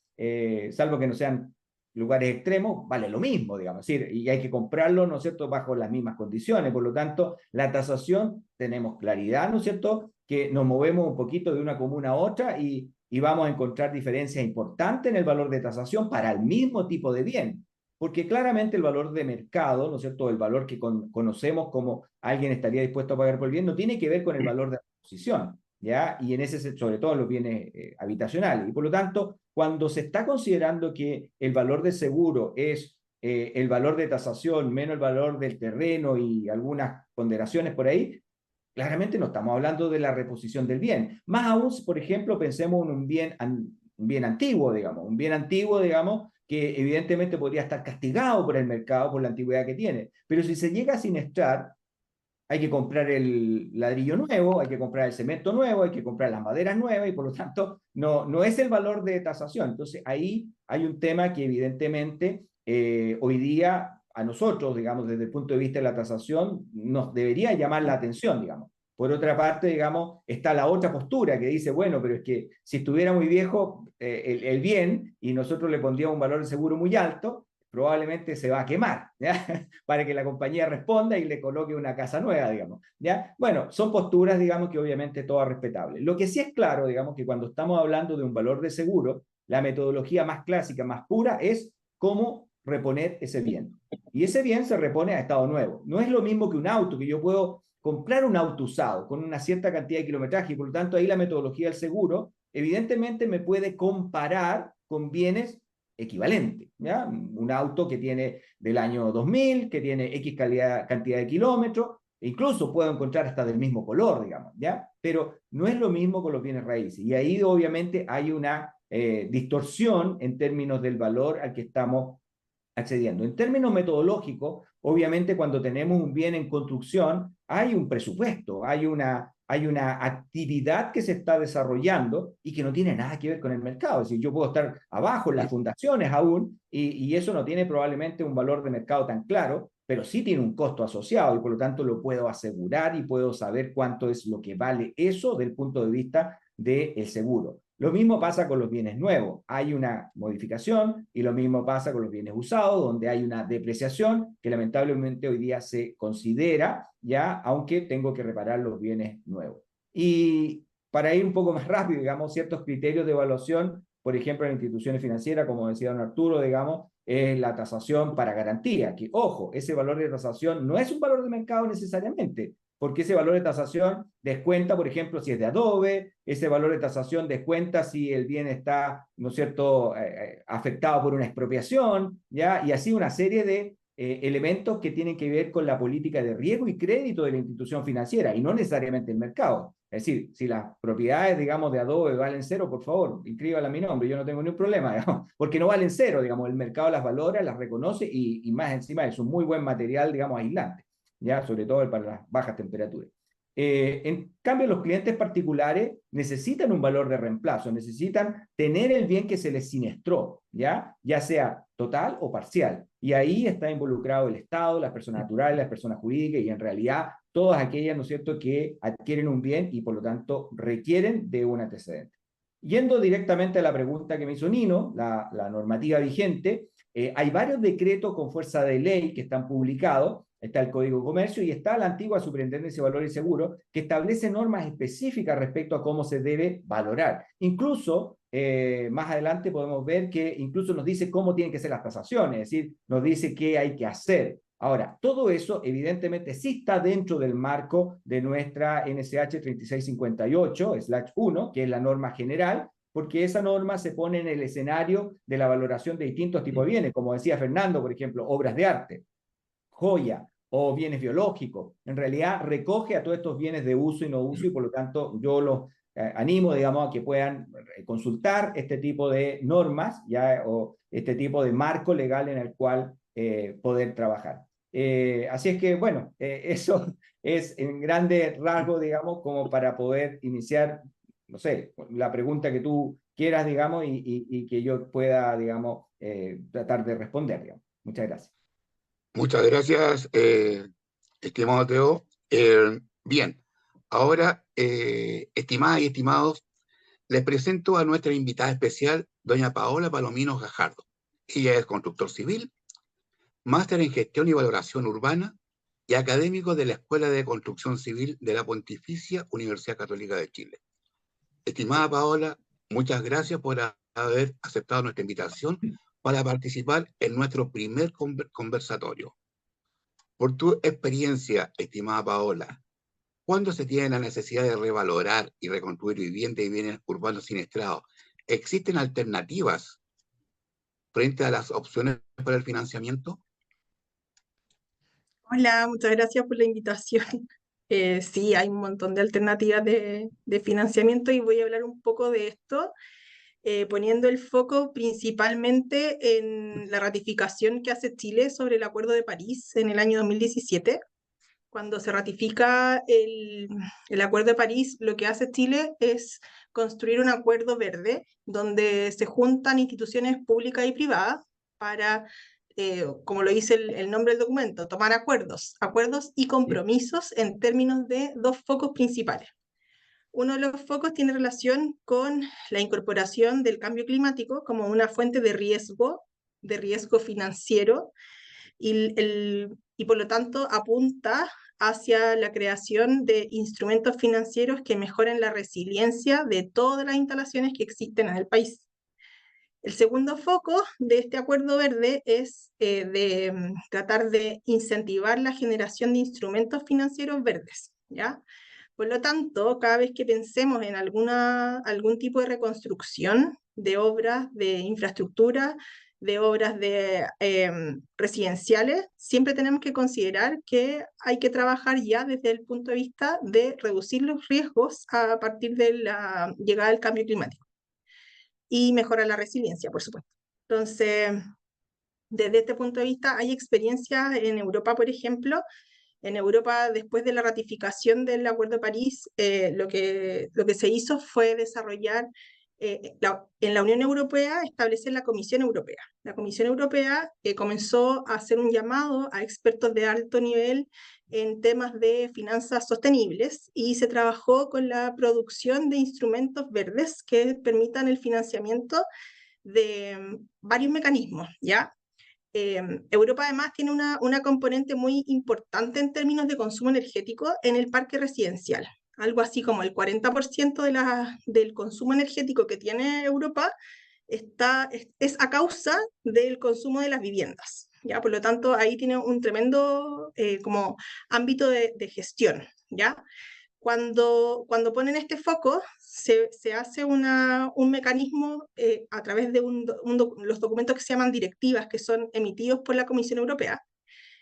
salvo que no sean lugares extremos, vale lo mismo, digamos, es decir, y hay que comprarlo, ¿no es cierto?, bajo las mismas condiciones. Por lo tanto, la tasación, tenemos claridad, ¿no es cierto?, que nos movemos un poquito de una comuna a otra y vamos a encontrar diferencias importantes en el valor de tasación para el mismo tipo de bien. Porque claramente el valor de mercado, ¿no es cierto?, el valor que conocemos como alguien estaría dispuesto a pagar por el bien, no tiene que ver con el valor de la posición, ¿ya? Y en ese, sobre todo en los bienes habitacionales. Y por lo tanto, cuando se está considerando que el valor de seguro es el valor de tasación menos el valor del terreno y algunas ponderaciones por ahí, claramente no estamos hablando de la reposición del bien. Más aún, por ejemplo, pensemos en un bien antiguo, digamos, que evidentemente podría estar castigado por el mercado por la antigüedad que tiene. Pero si se llega a siniestrar, hay que comprar el ladrillo nuevo, hay que comprar el cemento nuevo, hay que comprar las maderas nuevas y por lo tanto no es el valor de tasación. Entonces ahí hay un tema que evidentemente hoy día a nosotros, digamos, desde el punto de vista de la tasación, nos debería llamar la atención, digamos. Por otra parte, digamos, está la otra postura que dice, bueno, pero es que si estuviera muy viejo el bien y nosotros le pondríamos un valor de seguro muy alto, probablemente se va a quemar, ¿ya? Para que la compañía responda y le coloque una casa nueva, digamos, ¿ya? Bueno, son posturas, digamos, que obviamente todas respetables. Lo que sí es claro, digamos, que cuando estamos hablando de un valor de seguro, la metodología más clásica, más pura, es cómo reponer ese bien. Y ese bien se repone a estado nuevo. No es lo mismo que un auto, que yo puedo comprar un auto usado con una cierta cantidad de kilometraje y por lo tanto ahí la metodología del seguro evidentemente me puede comparar con bienes equivalentes, ¿ya? Un auto que tiene del año 2000, que tiene X cantidad de kilómetros, incluso puedo encontrar hasta del mismo color, digamos, ¿ya? Pero no es lo mismo con los bienes raíces y ahí obviamente hay una distorsión en términos del valor al que estamos accediendo. En términos metodológicos, obviamente cuando tenemos un bien en construcción, hay un presupuesto, hay una hay una actividad que se está desarrollando y que no tiene nada que ver con el mercado. Es decir, yo puedo estar abajo en las fundaciones aún y eso no tiene probablemente un valor de mercado tan claro, pero sí tiene un costo asociado y por lo tanto lo puedo asegurar y puedo saber cuánto es lo que vale eso del punto de vista del seguro. Lo mismo pasa con los bienes nuevos. Hay una modificación y lo mismo pasa con los bienes usados, donde hay una depreciación que lamentablemente hoy día se considera, ya, aunque tengo que reparar los bienes nuevos. Y para ir un poco más rápido, digamos, ciertos criterios de evaluación, por ejemplo, en instituciones financieras, como decía don Arturo, digamos, es la tasación para garantía, que, ojo, ese valor de tasación no es un valor de mercado necesariamente, porque ese valor de tasación descuenta, por ejemplo, si es de adobe, ese valor de tasación descuenta si el bien está, ¿no es cierto?, afectado por una expropiación, ¿ya? Y así una serie de elementos que tienen que ver con la política de riesgo y crédito de la institución financiera, y no necesariamente el mercado. Es decir, si las propiedades, digamos, de adobe valen cero, por favor, inscríbala a mi nombre, yo no tengo ningún problema, digamos, porque no valen cero, digamos, el mercado las valora, las reconoce y más encima es un muy buen material, digamos, aislante, ya, sobre todo para las bajas temperaturas. En cambio, los clientes particulares necesitan un valor de reemplazo, necesitan tener el bien que se les siniestró, ya sea total o parcial. Y ahí está involucrado el Estado, las personas naturales, las personas jurídicas y en realidad todas aquellas, ¿no es cierto?, que adquieren un bien y por lo tanto requieren de un antecedente. Yendo directamente a la pregunta que me hizo Nino, la normativa vigente, hay varios decretos con fuerza de ley que están publicados. Está el Código de Comercio y está la antigua Superintendencia de Valores y Seguros que establece normas específicas respecto a cómo se debe valorar. Incluso, más adelante podemos ver que incluso nos dice cómo tienen que ser las tasaciones, es decir, nos dice qué hay que hacer. Ahora, todo eso evidentemente sí está dentro del marco de nuestra NSH 3658/1, que es la norma general, porque esa norma se pone en el escenario de la valoración de distintos tipos de bienes, como decía Fernando, por ejemplo, obras de arte, joya o bienes biológicos. En realidad recoge a todos estos bienes de uso y no uso y por lo tanto yo los animo, digamos, a que puedan consultar este tipo de normas ya, o este tipo de marco legal en el cual poder trabajar. Así es que, bueno, eso es en grande rasgo, digamos, como para poder iniciar, no sé, la pregunta que tú quieras, digamos, y que yo pueda, digamos, tratar de responder, digamos. Muchas gracias. Muchas gracias, estimado Teo. Bien, ahora, estimadas y estimados, les presento a nuestra invitada especial, doña Paola Palomino Gajardo. Ella es constructor civil, máster en gestión y valoración urbana y académico de la Escuela de Construcción Civil de la Pontificia Universidad Católica de Chile. Estimada Paola, muchas gracias por haber aceptado nuestra invitación para participar en nuestro primer conversatorio. Por tu experiencia, estimada Paola, ¿cuándo se tiene la necesidad de revalorar y reconstruir viviendas y bienes urbanos siniestrados? ¿Existen alternativas frente a las opciones para el financiamiento? Hola, muchas gracias por la invitación. Sí, hay un montón de alternativas de financiamiento y voy a hablar un poco de esto, poniendo el foco principalmente en la ratificación que hace Chile sobre el Acuerdo de París en el año 2017. Cuando se ratifica el Acuerdo de París, lo que hace Chile es construir un acuerdo verde donde se juntan instituciones públicas y privadas para, como lo dice el nombre del documento, tomar acuerdos y compromisos en términos de dos focos principales. Uno de los focos tiene relación con la incorporación del cambio climático como una fuente de riesgo financiero, y por lo tanto apunta hacia la creación de instrumentos financieros que mejoren la resiliencia de todas las instalaciones que existen en el país. El segundo foco de este acuerdo verde es tratar de incentivar la generación de instrumentos financieros verdes, ¿ya? Por lo tanto, cada vez que pensemos en algún tipo de reconstrucción de obras de infraestructura, de obras residenciales, siempre tenemos que considerar que hay que trabajar ya desde el punto de vista de reducir los riesgos a partir de la llegada del cambio climático y mejorar la resiliencia, por supuesto. Entonces, desde este punto de vista, hay experiencias en Europa, por ejemplo, En Europa, después de la ratificación del Acuerdo de París, lo que se hizo fue desarrollar, en la Unión Europea, establecer la Comisión Europea. La Comisión Europea comenzó a hacer un llamado a expertos de alto nivel en temas de finanzas sostenibles y se trabajó con la producción de instrumentos verdes que permitan el financiamiento de varios mecanismos, ¿ya? Europa además tiene una componente muy importante en términos de consumo energético en el parque residencial. Algo así como el 40% del consumo energético que tiene Europa es a causa del consumo de las viviendas, ¿ya? Por lo tanto, ahí tiene un tremendo como ámbito de gestión, ¿ya? Cuando ponen este foco, se hace un mecanismo a través de los documentos que se llaman directivas, que son emitidos por la Comisión Europea.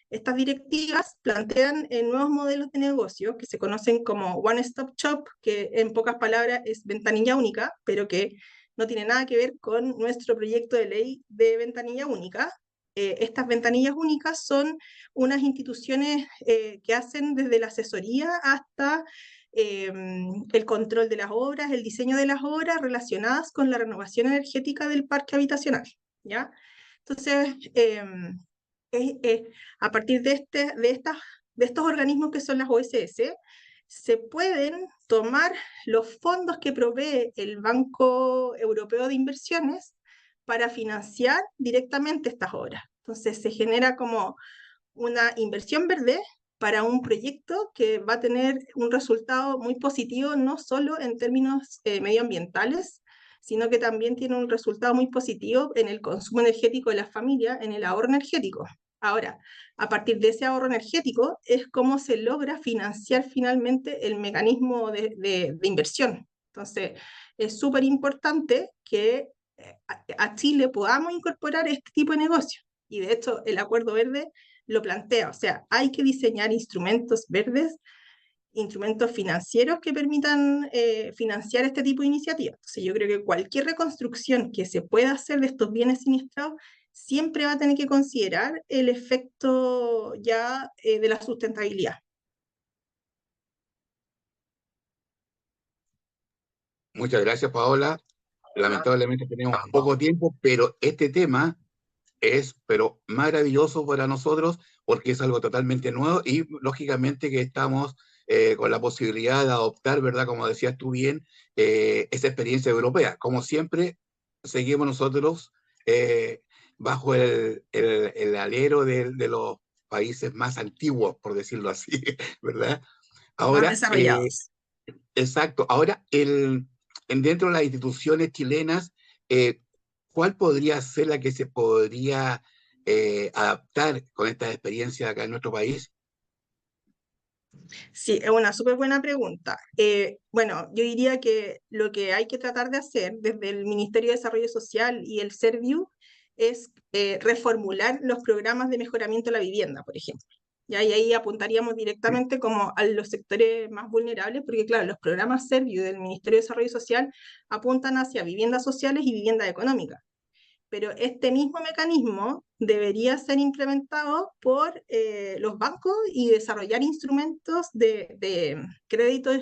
Estas directivas plantean nuevos modelos de negocio que se conocen como One Stop Shop, que en pocas palabras es ventanilla única, pero que no tiene nada que ver con nuestro proyecto de ley de ventanilla única. Estas ventanillas únicas son unas instituciones que hacen desde la asesoría hasta el control de las obras, el diseño de las obras relacionadas con la renovación energética del parque habitacional, ¿ya? Entonces, a partir de estos organismos que son las OSS, se pueden tomar los fondos que provee el Banco Europeo de Inversiones para financiar directamente estas obras. Entonces se genera como una inversión verde para un proyecto que va a tener un resultado muy positivo, no solo en términos medioambientales, sino que también tiene un resultado muy positivo en el consumo energético de las familias, en el ahorro energético. Ahora, a partir de ese ahorro energético es como se logra financiar finalmente el mecanismo de inversión. Entonces, es súper importante que a Chile podamos incorporar este tipo de negocio. Y de hecho, el Acuerdo Verde lo plantea, o sea, hay que diseñar instrumentos verdes, instrumentos financieros que permitan financiar este tipo de iniciativas. Entonces yo creo que cualquier reconstrucción que se pueda hacer de estos bienes siniestrados siempre va a tener que considerar el efecto ya de la sustentabilidad. Muchas gracias, Paola. Lamentablemente tenemos poco tiempo, pero este tema es maravilloso para nosotros porque es algo totalmente nuevo y lógicamente que estamos con la posibilidad de adoptar, ¿verdad? Como decías tú bien, esa experiencia europea. Como siempre, seguimos nosotros bajo el alero de los países más antiguos, por decirlo así, ¿verdad? Más desarrollados. Exacto. Ahora, dentro de las instituciones chilenas, ¿cuál podría ser la que se podría adaptar con esta experiencia acá en nuestro país? Sí, es una súper buena pregunta. Bueno, yo diría que lo que hay que tratar de hacer desde el Ministerio de Desarrollo Social y el Serviu es reformular los programas de mejoramiento de la vivienda, por ejemplo. ¿Ya? Y ahí apuntaríamos directamente como a los sectores más vulnerables, porque claro, los programas Serviu del Ministerio de Desarrollo Social apuntan hacia viviendas sociales y vivienda económica. Pero este mismo mecanismo debería ser implementado por los bancos y desarrollar instrumentos de créditos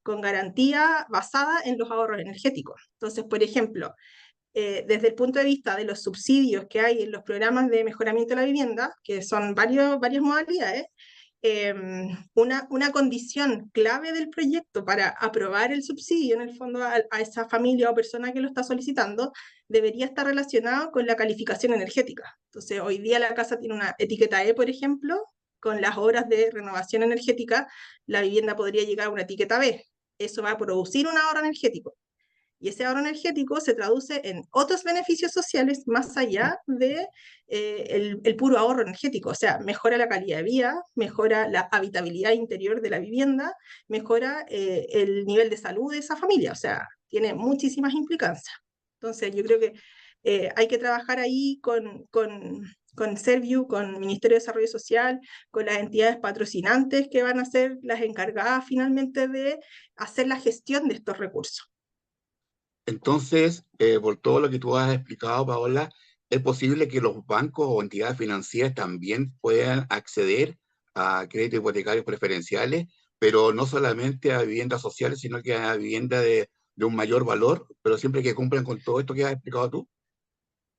con garantía basada en los ahorros energéticos. Entonces, por ejemplo, desde el punto de vista de los subsidios que hay en los programas de mejoramiento de la vivienda, que son varias modalidades, una condición clave del proyecto para aprobar el subsidio en el fondo a esa familia o persona que lo está solicitando debería estar relacionado con la calificación energética. Entonces, hoy día la casa tiene una etiqueta E, por ejemplo, con las obras de renovación energética, la vivienda podría llegar a una etiqueta B. Eso va a producir un ahorro energético. Y ese ahorro energético se traduce en otros beneficios sociales más allá de el puro ahorro energético. O sea, mejora la calidad de vida, mejora la habitabilidad interior de la vivienda, mejora el nivel de salud de esa familia. O sea, tiene muchísimas implicancias. Entonces, yo creo que hay que trabajar ahí con Serviu, con Ministerio de Desarrollo Social, con las entidades patrocinantes que van a ser las encargadas finalmente de hacer la gestión de estos recursos. Entonces, por todo lo que tú has explicado, Paola, ¿es posible que los bancos o entidades financieras también puedan acceder a créditos hipotecarios preferenciales, pero no solamente a viviendas sociales, sino que a viviendas de un mayor valor, pero siempre que cumplan con todo esto que has explicado tú.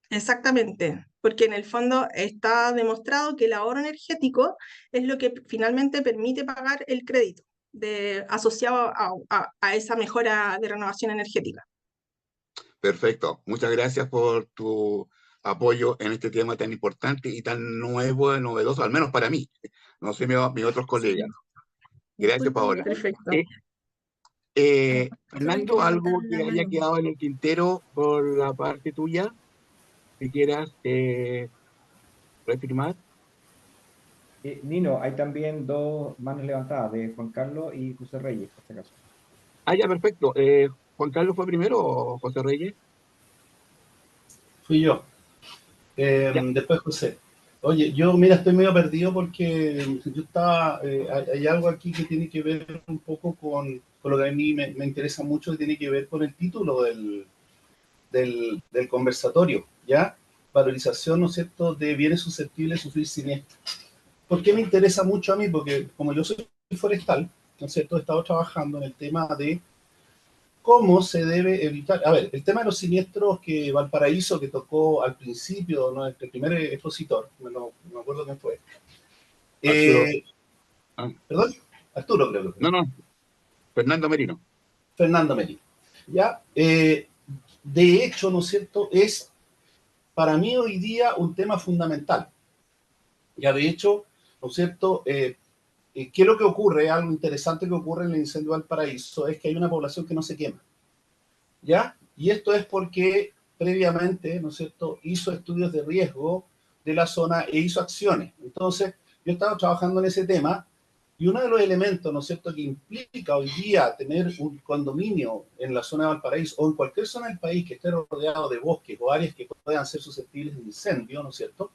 Exactamente, porque en el fondo está demostrado que el ahorro energético es lo que finalmente permite pagar el crédito asociado a esa mejora de renovación energética. Perfecto. Muchas gracias por tu apoyo en este tema tan importante y tan nuevo y novedoso, al menos para mí. No sé mis otros colegas. Gracias, Paola. Perfecto. Fernando, algo que haya quedado en el tintero por la parte tuya, que quieras reafirmar. Nino, hay también dos manos levantadas, de Juan Carlos y José Reyes, por si acaso. Ah, ya, perfecto. ¿Juan Carlos fue primero o José Reyes? Fui yo. Ya. Después José. Oye, yo, mira, estoy medio perdido porque yo estaba, hay algo aquí que tiene que ver un poco con lo que a mí me interesa mucho, que tiene que ver con el título del conversatorio, ¿ya? Valorización, ¿no es cierto?, de bienes susceptibles de sufrir siniestro. ¿Por qué me interesa mucho a mí? Porque como yo soy forestal, ¿no es cierto?, he estado trabajando en el tema de cómo se debe evitar. A ver, el tema de los siniestros que Valparaíso, que tocó al principio, ¿no?, el primer expositor, no me acuerdo quién fue. Arturo. Perdón, Arturo creo que fue. No, Fernando Merino. Fernando Merino. ¿Ya? De hecho, ¿no es cierto?, es para mí hoy día un tema fundamental. Ya de hecho, ¿no es cierto?, ¿qué es lo que ocurre? Algo interesante que ocurre en el incendio de Valparaíso es que hay una población que no se quema. ¿Ya? Y esto es porque previamente, ¿no es cierto?, hizo estudios de riesgo de la zona e hizo acciones. Entonces, yo estaba trabajando en ese tema y uno de los elementos, ¿no es cierto?, que implica hoy día tener un condominio en la zona de Valparaíso o en cualquier zona del país que esté rodeado de bosques o áreas que puedan ser susceptibles de incendio, ¿no es cierto?,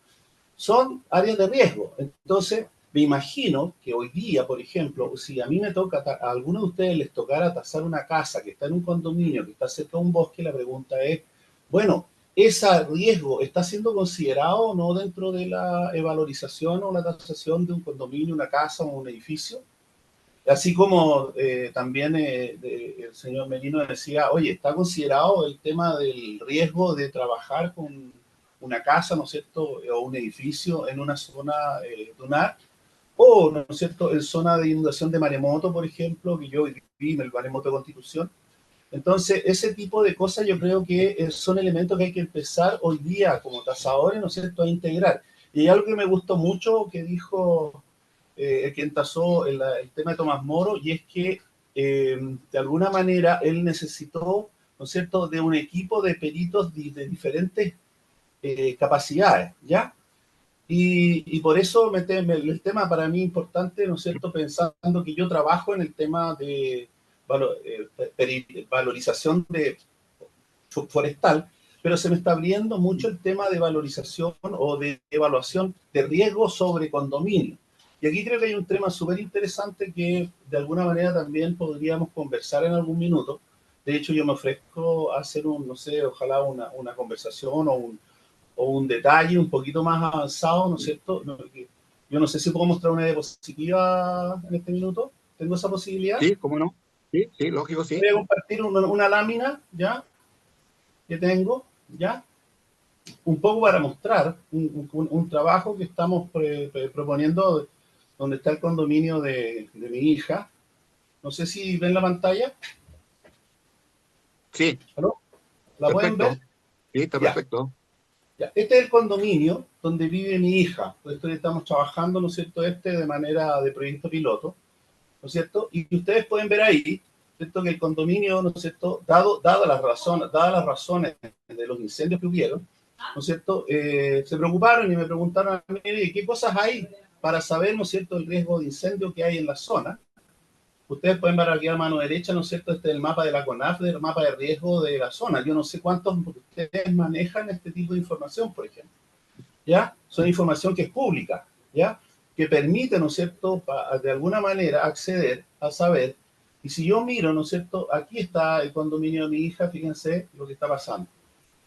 son áreas de riesgo. Entonces, me imagino que hoy día, por ejemplo, si a mí me toca, a algunos de ustedes les tocara tasar una casa que está en un condominio, que está cerca de un bosque, la pregunta es, bueno, ¿ese riesgo está siendo considerado o no dentro de la valorización o la tasación de un condominio, una casa o un edificio? Así como también el señor Merino decía, oye, ¿está considerado el tema del riesgo de trabajar con una casa, ¿no es cierto?, o un edificio en una zona dunar? O, ¿no es cierto?, en zona de inundación de maremoto, por ejemplo, que yo viví en el maremoto de Constitución. Entonces, ese tipo de cosas yo creo que son elementos que hay que empezar hoy día como tasadores, ¿no es cierto?, a integrar. Y hay algo que me gustó mucho que dijo quien tasó el tema de Tomás Moro, y es que de alguna manera él necesitó, ¿no es cierto?, de un equipo de peritos de diferentes capacidades, ¿ya? Y por eso el tema para mí importante, ¿no es cierto?, pensando que yo trabajo en el tema de valorización de forestal, pero se me está abriendo mucho el tema de valorización o de evaluación de riesgo sobre condominio. Y aquí creo que hay un tema súper interesante que de alguna manera también podríamos conversar en algún minuto. De hecho, yo me ofrezco a hacer no sé, ojalá una conversación o un detalle un poquito más avanzado, ¿no es cierto? Yo no sé si puedo mostrar una diapositiva en este minuto. ¿Tengo esa posibilidad? Sí, ¿cómo no? Sí, lógico, sí. Voy a compartir una lámina, ¿ya?, que tengo, ¿ya?, un poco para mostrar un trabajo que estamos proponiendo, donde está el condominio de mi hija. No sé si ven la pantalla. Sí. ¿Aló? ¿La pueden ver? Perfecto. Sí, está Ya. perfecto. Ya. Este es el condominio donde vive mi hija. Por esto estamos trabajando, ¿no es cierto?, de manera de proyecto piloto, ¿no es cierto? Y ustedes pueden ver ahí, ¿cierto?, que el condominio, ¿no es cierto?, dadas las razones de los incendios que hubieron, ¿no es cierto?, se preocuparon y me preguntaron a mí, ¿qué cosas hay para saber, ¿no es cierto?, el riesgo de incendio que hay en la zona? Ustedes pueden ver aquí a mano derecha, ¿no es cierto?, este es el mapa de la CONAF, del mapa de riesgo de la zona. Yo no sé cuántos ustedes manejan este tipo de información, por ejemplo. ¿Ya? Son información que es pública, ¿ya?, que permite, ¿no es cierto?, de alguna manera acceder a saber. Y si yo miro, ¿no es cierto?, aquí está el condominio de mi hija, fíjense lo que está pasando.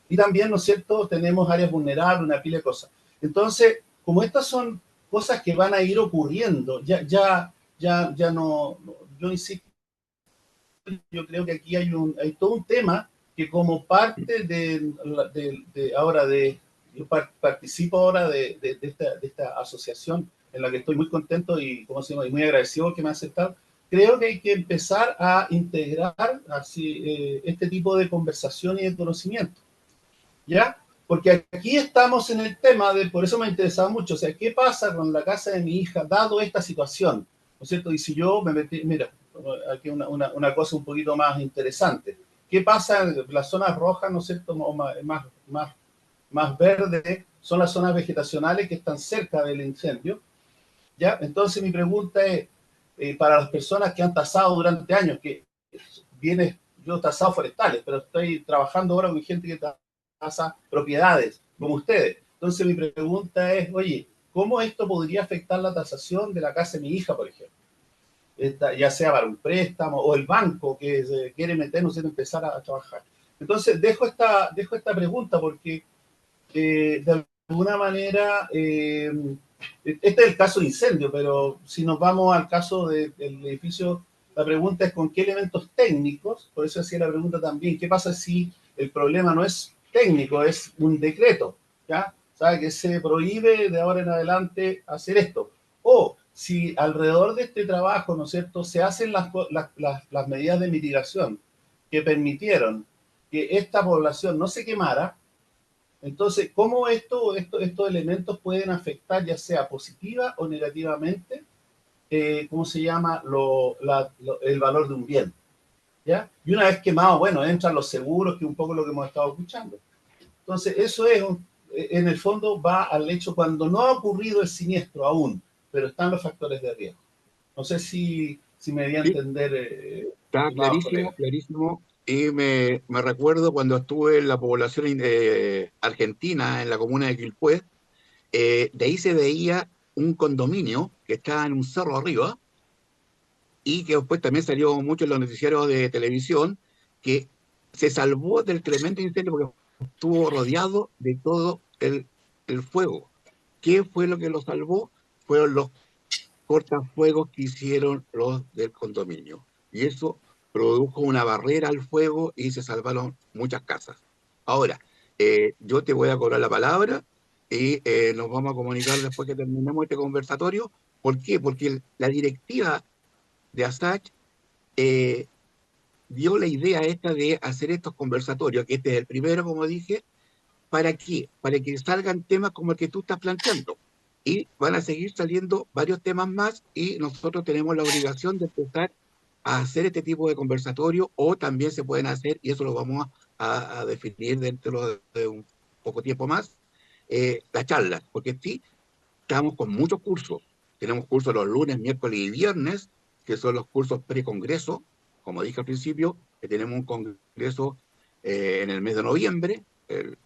Y también, ¿no es cierto?, tenemos áreas vulnerables, una pila de cosas. Entonces, como estas son cosas que van a ir ocurriendo. Ya no, yo insisto, yo creo que aquí hay todo un tema que como parte ahora yo participo ahora de esta asociación en la que estoy muy contento y, ¿cómo se llama? Y muy agradecido que me ha aceptado. Creo que hay que empezar a integrar así, este tipo de conversación y de conocimiento, ¿ya? Porque aquí estamos en el tema por eso me ha interesado mucho, o sea, ¿qué pasa con la casa de mi hija dado esta situación? ¿No es cierto? Y si yo me metí, mira, aquí una cosa un poquito más interesante. ¿Qué pasa en las zonas rojas, ¿no es cierto? Más verde, son las zonas vegetacionales que están cerca del incendio, ¿ya? Entonces mi pregunta es, para las personas que han tasado durante años, que yo he tasado forestales, pero estoy trabajando ahora con gente que tasa propiedades, como ustedes. Entonces mi pregunta es, oye, ¿cómo esto podría afectar la tasación de la casa de mi hija, por ejemplo? Ya sea para un préstamo o el banco que se quiere meternos en empezar a trabajar. Entonces dejo esta pregunta porque de alguna manera, este es el caso de incendio, pero si nos vamos al caso del edificio, la pregunta es con qué elementos técnicos, por eso hacía la pregunta también, ¿qué pasa si el problema no es técnico, es un decreto? ¿Ya? ¿Sabe? Que se prohíbe de ahora en adelante hacer esto. O si alrededor de este trabajo, ¿no es cierto?, se hacen las medidas de mitigación que permitieron que esta población no se quemara. Entonces, ¿cómo estos elementos pueden afectar, ya sea positiva o negativamente, ¿cómo se llama? El valor de un bien, ¿ya? Y una vez quemado, bueno, entran los seguros, que es un poco lo que hemos estado escuchando. Entonces, eso en el fondo va al hecho cuando no ha ocurrido el siniestro aún, pero están los factores de riesgo. No sé si me di a Sí, entender, está estimados clarísimo, colegas. clarísimo. Y me recuerdo cuando estuve en la población argentina, en la comuna de Quilpué, de ahí se veía un condominio que estaba en un cerro arriba y que después también salió mucho en los noticiarios de televisión, que se salvó del tremendo incendio porque estuvo rodeado de todo el fuego. ¿Qué fue lo que lo salvó? Fueron los cortafuegos que hicieron los del condominio. Y eso produjo una barrera al fuego y se salvaron muchas casas. Ahora, yo te voy a cobrar la palabra y nos vamos a comunicar después que terminemos este conversatorio. ¿Por qué? Porque la directiva de ASACH eh, dio la idea esta de hacer estos conversatorios, que este es el primero, como dije. ¿Para qué? Para que salgan temas como el que tú estás planteando. Y van a seguir saliendo varios temas más y nosotros tenemos la obligación de empezar a hacer este tipo de conversatorio o también se pueden hacer, y eso lo vamos a definir dentro de un poco tiempo más, las charlas, porque sí, estamos con muchos cursos. Tenemos cursos los lunes, miércoles y viernes, que son los cursos pre-congreso, como dije al principio, que tenemos un congreso en el mes de noviembre, el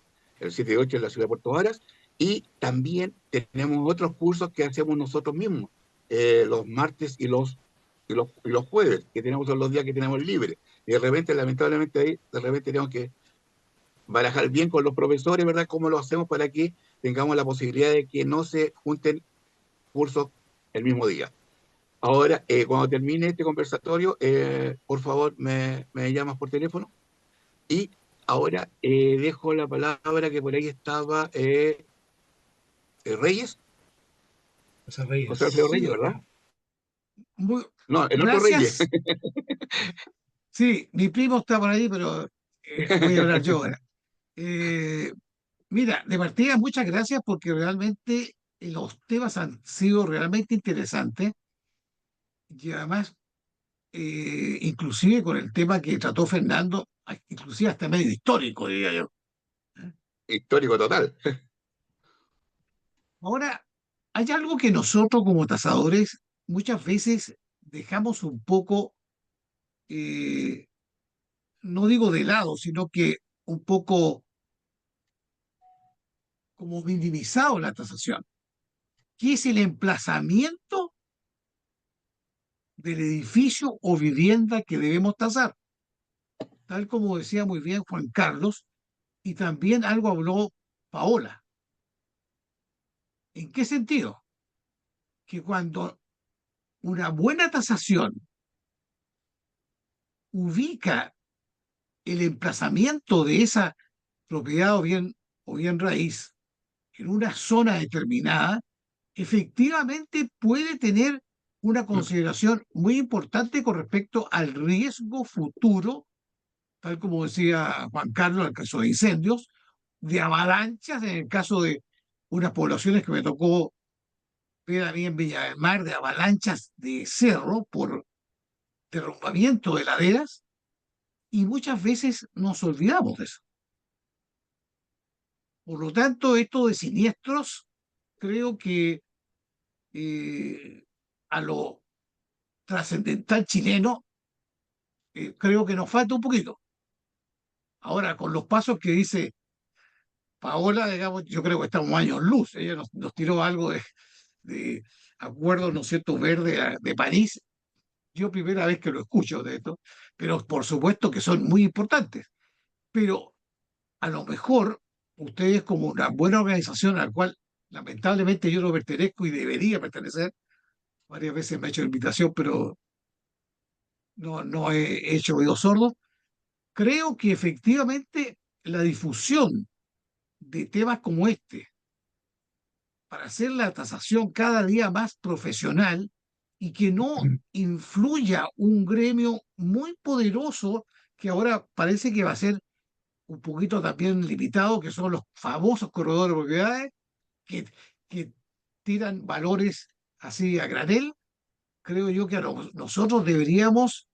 7 y 8 en la ciudad de Puerto Varas, y también tenemos otros cursos que hacemos nosotros mismos, los martes y los jueves, que tenemos son los días que tenemos libres. Y de repente, lamentablemente, ahí, de repente tenemos que barajar bien con los profesores, ¿verdad? ¿Cómo lo hacemos para que tengamos la posibilidad de que no se junten cursos el mismo día? Ahora, cuando termine este conversatorio, por favor, me llamas por teléfono. Y ahora dejo la palabra que por ahí estaba Reyes, José José Alfredo Reyes. Reyes, Sí, ¿verdad? muy, No, el otro Reyes. gracias. Sí, mi primo está por ahí, pero voy a hablar yo ahora. Eh, Mira, de partida, muchas gracias porque realmente los temas han sido realmente interesantes y además, inclusive con el tema que trató Fernando, inclusive hasta medio histórico, diría yo. Histórico total. Ahora, hay algo que nosotros como tasadores muchas veces dejamos un poco, eh, no digo de lado, sino que un poco como minimizado la tasación, que es el emplazamiento del edificio o vivienda que debemos tasar. Tal como decía muy bien Juan Carlos, y también algo habló Paola. ¿En qué sentido? que cuando una buena tasación ubica el emplazamiento de esa propiedad o bien raíz en una zona determinada, efectivamente puede tener una consideración muy importante con respecto al riesgo futuro, tal como decía Juan Carlos en el caso de incendios, de avalanchas en el caso de unas poblaciones que me tocó ver a mí en Villa del Mar, de avalanchas de cerro por derrumbamiento de laderas, y muchas veces nos olvidamos de eso. Por lo tanto, esto de siniestros, creo que a lo trascendental chileno, creo que nos falta un poquito. Ahora, con los pasos que dice Paola, digamos, yo creo que estamos años luz. Ella nos tiró algo de acuerdos, ¿no es cierto?, verde de París. Yo primera vez que lo escucho de esto, pero por supuesto que son muy importantes. Pero a lo mejor ustedes, como una buena organización a la cual lamentablemente yo no pertenezco y debería pertenecer, varias veces me ha hecho invitación, pero no he hecho oídos sordos, creo que efectivamente la difusión de temas como este, para hacer la tasación cada día más profesional y que no influya un gremio muy poderoso que ahora parece que va a ser un poquito también limitado, que son los famosos corredores de propiedades, que, que tiran valores así a granel. Creo yo que nosotros deberíamos,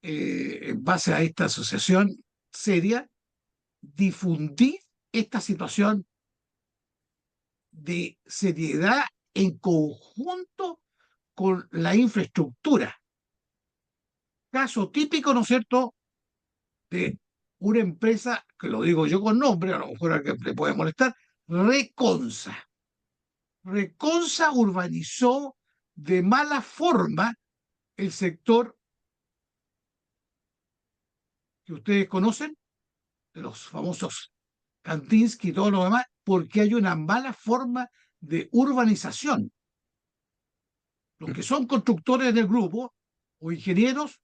en base a esta asociación seria, difundir esta situación de seriedad en conjunto con la infraestructura. Caso típico, ¿no es cierto?, de una empresa, que lo digo yo con nombre, a lo mejor a que le puede molestar, Reconsa. Reconsa urbanizó de mala forma el sector que ustedes conocen, de los famosos Kandinsky y todo lo demás, porque hay una mala forma de urbanización. Los que son constructores del grupo o ingenieros,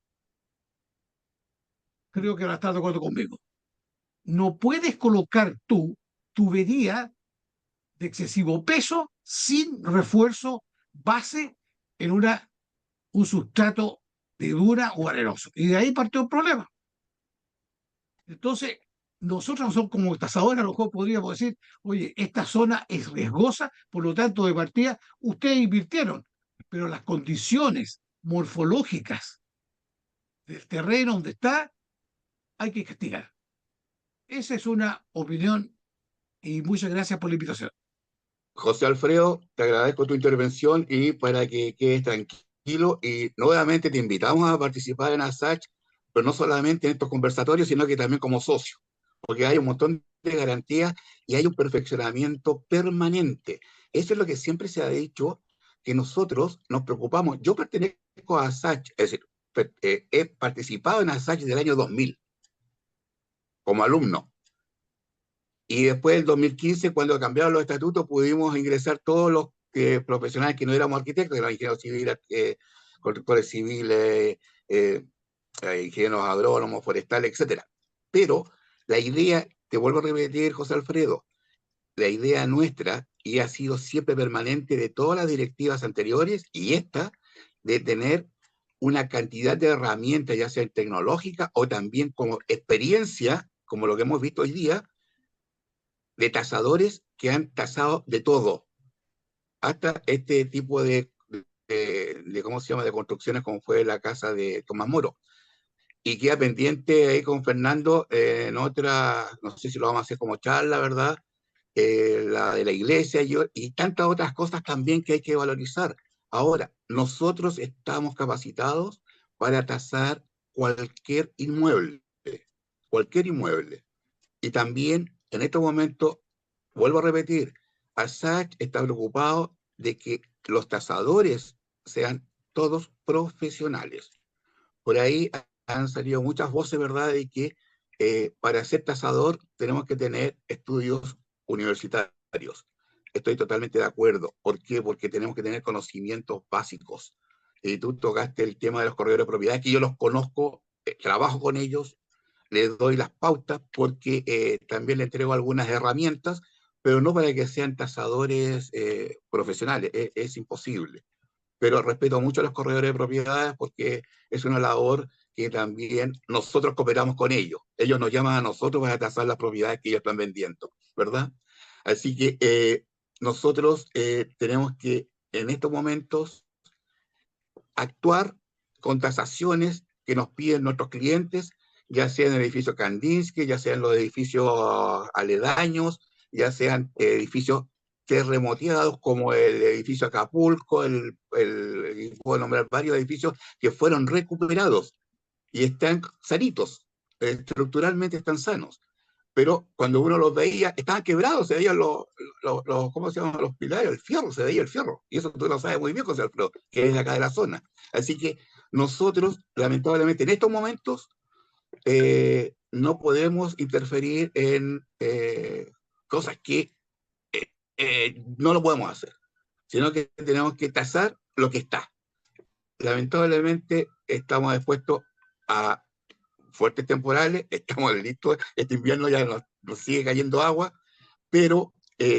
creo que van a estar de acuerdo conmigo. No puedes colocar tú tubería de excesivo peso sin refuerzo base en un sustrato de dura o arenoso. Y de ahí partió el problema. Entonces, nosotros no somos como tasadores, a lo mejor podríamos decir, oye, esta zona es riesgosa, por lo tanto, de partida, ustedes invirtieron, pero las condiciones morfológicas del terreno donde está, hay que castigar. Esa es una opinión y muchas gracias por la invitación. José Alfredo, te agradezco tu intervención y para que quedes tranquilo y nuevamente te invitamos a participar en ASACH, pero no solamente en estos conversatorios, sino que también como socio, porque hay un montón de garantías y hay un perfeccionamiento permanente. Eso es lo que siempre se ha dicho, que nosotros nos preocupamos. Yo pertenezco a ASACH, es decir, he participado en ASACH desde el año 2000 como alumno. Y después del 2015, cuando cambiaron los estatutos, pudimos ingresar todos los profesionales que no éramos arquitectos, éramos ingenieros civiles, constructores civiles, ingenieros agrónomos, forestales, etc. Pero la idea, te vuelvo a repetir, José Alfredo, la idea nuestra, y ha sido siempre permanente de todas las directivas anteriores, y esta, de tener una cantidad de herramientas, ya sea tecnológica o también como experiencia, como lo que hemos visto hoy día, de tasadores que han tasado de todo, hasta este tipo ¿cómo se llama?, de construcciones como fue la casa de Tomás Moro. Y queda pendiente ahí con Fernando en otra, no sé si lo vamos a hacer como charla, ¿verdad? La de la iglesia y tantas otras cosas también que hay que valorizar. Ahora, nosotros estamos capacitados para tasar cualquier inmueble, cualquier inmueble. Y también en estos momentos, vuelvo a repetir, ASACH está preocupado de que los tasadores sean todos profesionales. Por ahí han salido muchas voces, ¿verdad?, de que para ser tasador tenemos que tener estudios universitarios. estoy totalmente de acuerdo. ¿Por qué? Porque tenemos que tener conocimientos básicos. Y tú tocaste el tema de los corredores de propiedad, que yo los conozco, trabajo con ellos, les doy las pautas porque también les entrego algunas herramientas, pero no para que sean tasadores profesionales, es imposible. Pero respeto mucho a los corredores de propiedades porque es una labor que también nosotros cooperamos con ellos. Ellos nos llaman a nosotros para tasar las propiedades que ellos están vendiendo, ¿verdad? Así que nosotros tenemos que en estos momentos actuar con tasaciones que nos piden nuestros clientes, ya sea en el edificio Kandinsky, ya sea en los edificios aledaños, ya sean edificios terremoteados como el edificio Acapulco, puedo nombrar varios edificios que fueron recuperados y están sanitos, estructuralmente están sanos. Pero cuando uno los veía, estaban quebrados, se veían ¿cómo se llaman los pilares? El fierro, se veía el fierro. Y eso tú lo sabes muy bien, José Alfredo, que es de acá de la zona. Así que nosotros, lamentablemente, en estos momentos, no podemos interferir en cosas que no lo podemos hacer, sino que tenemos que tasar lo que está. Lamentablemente, estamos expuestos a fuertes temporales, estamos listos, este invierno ya nos sigue cayendo agua, pero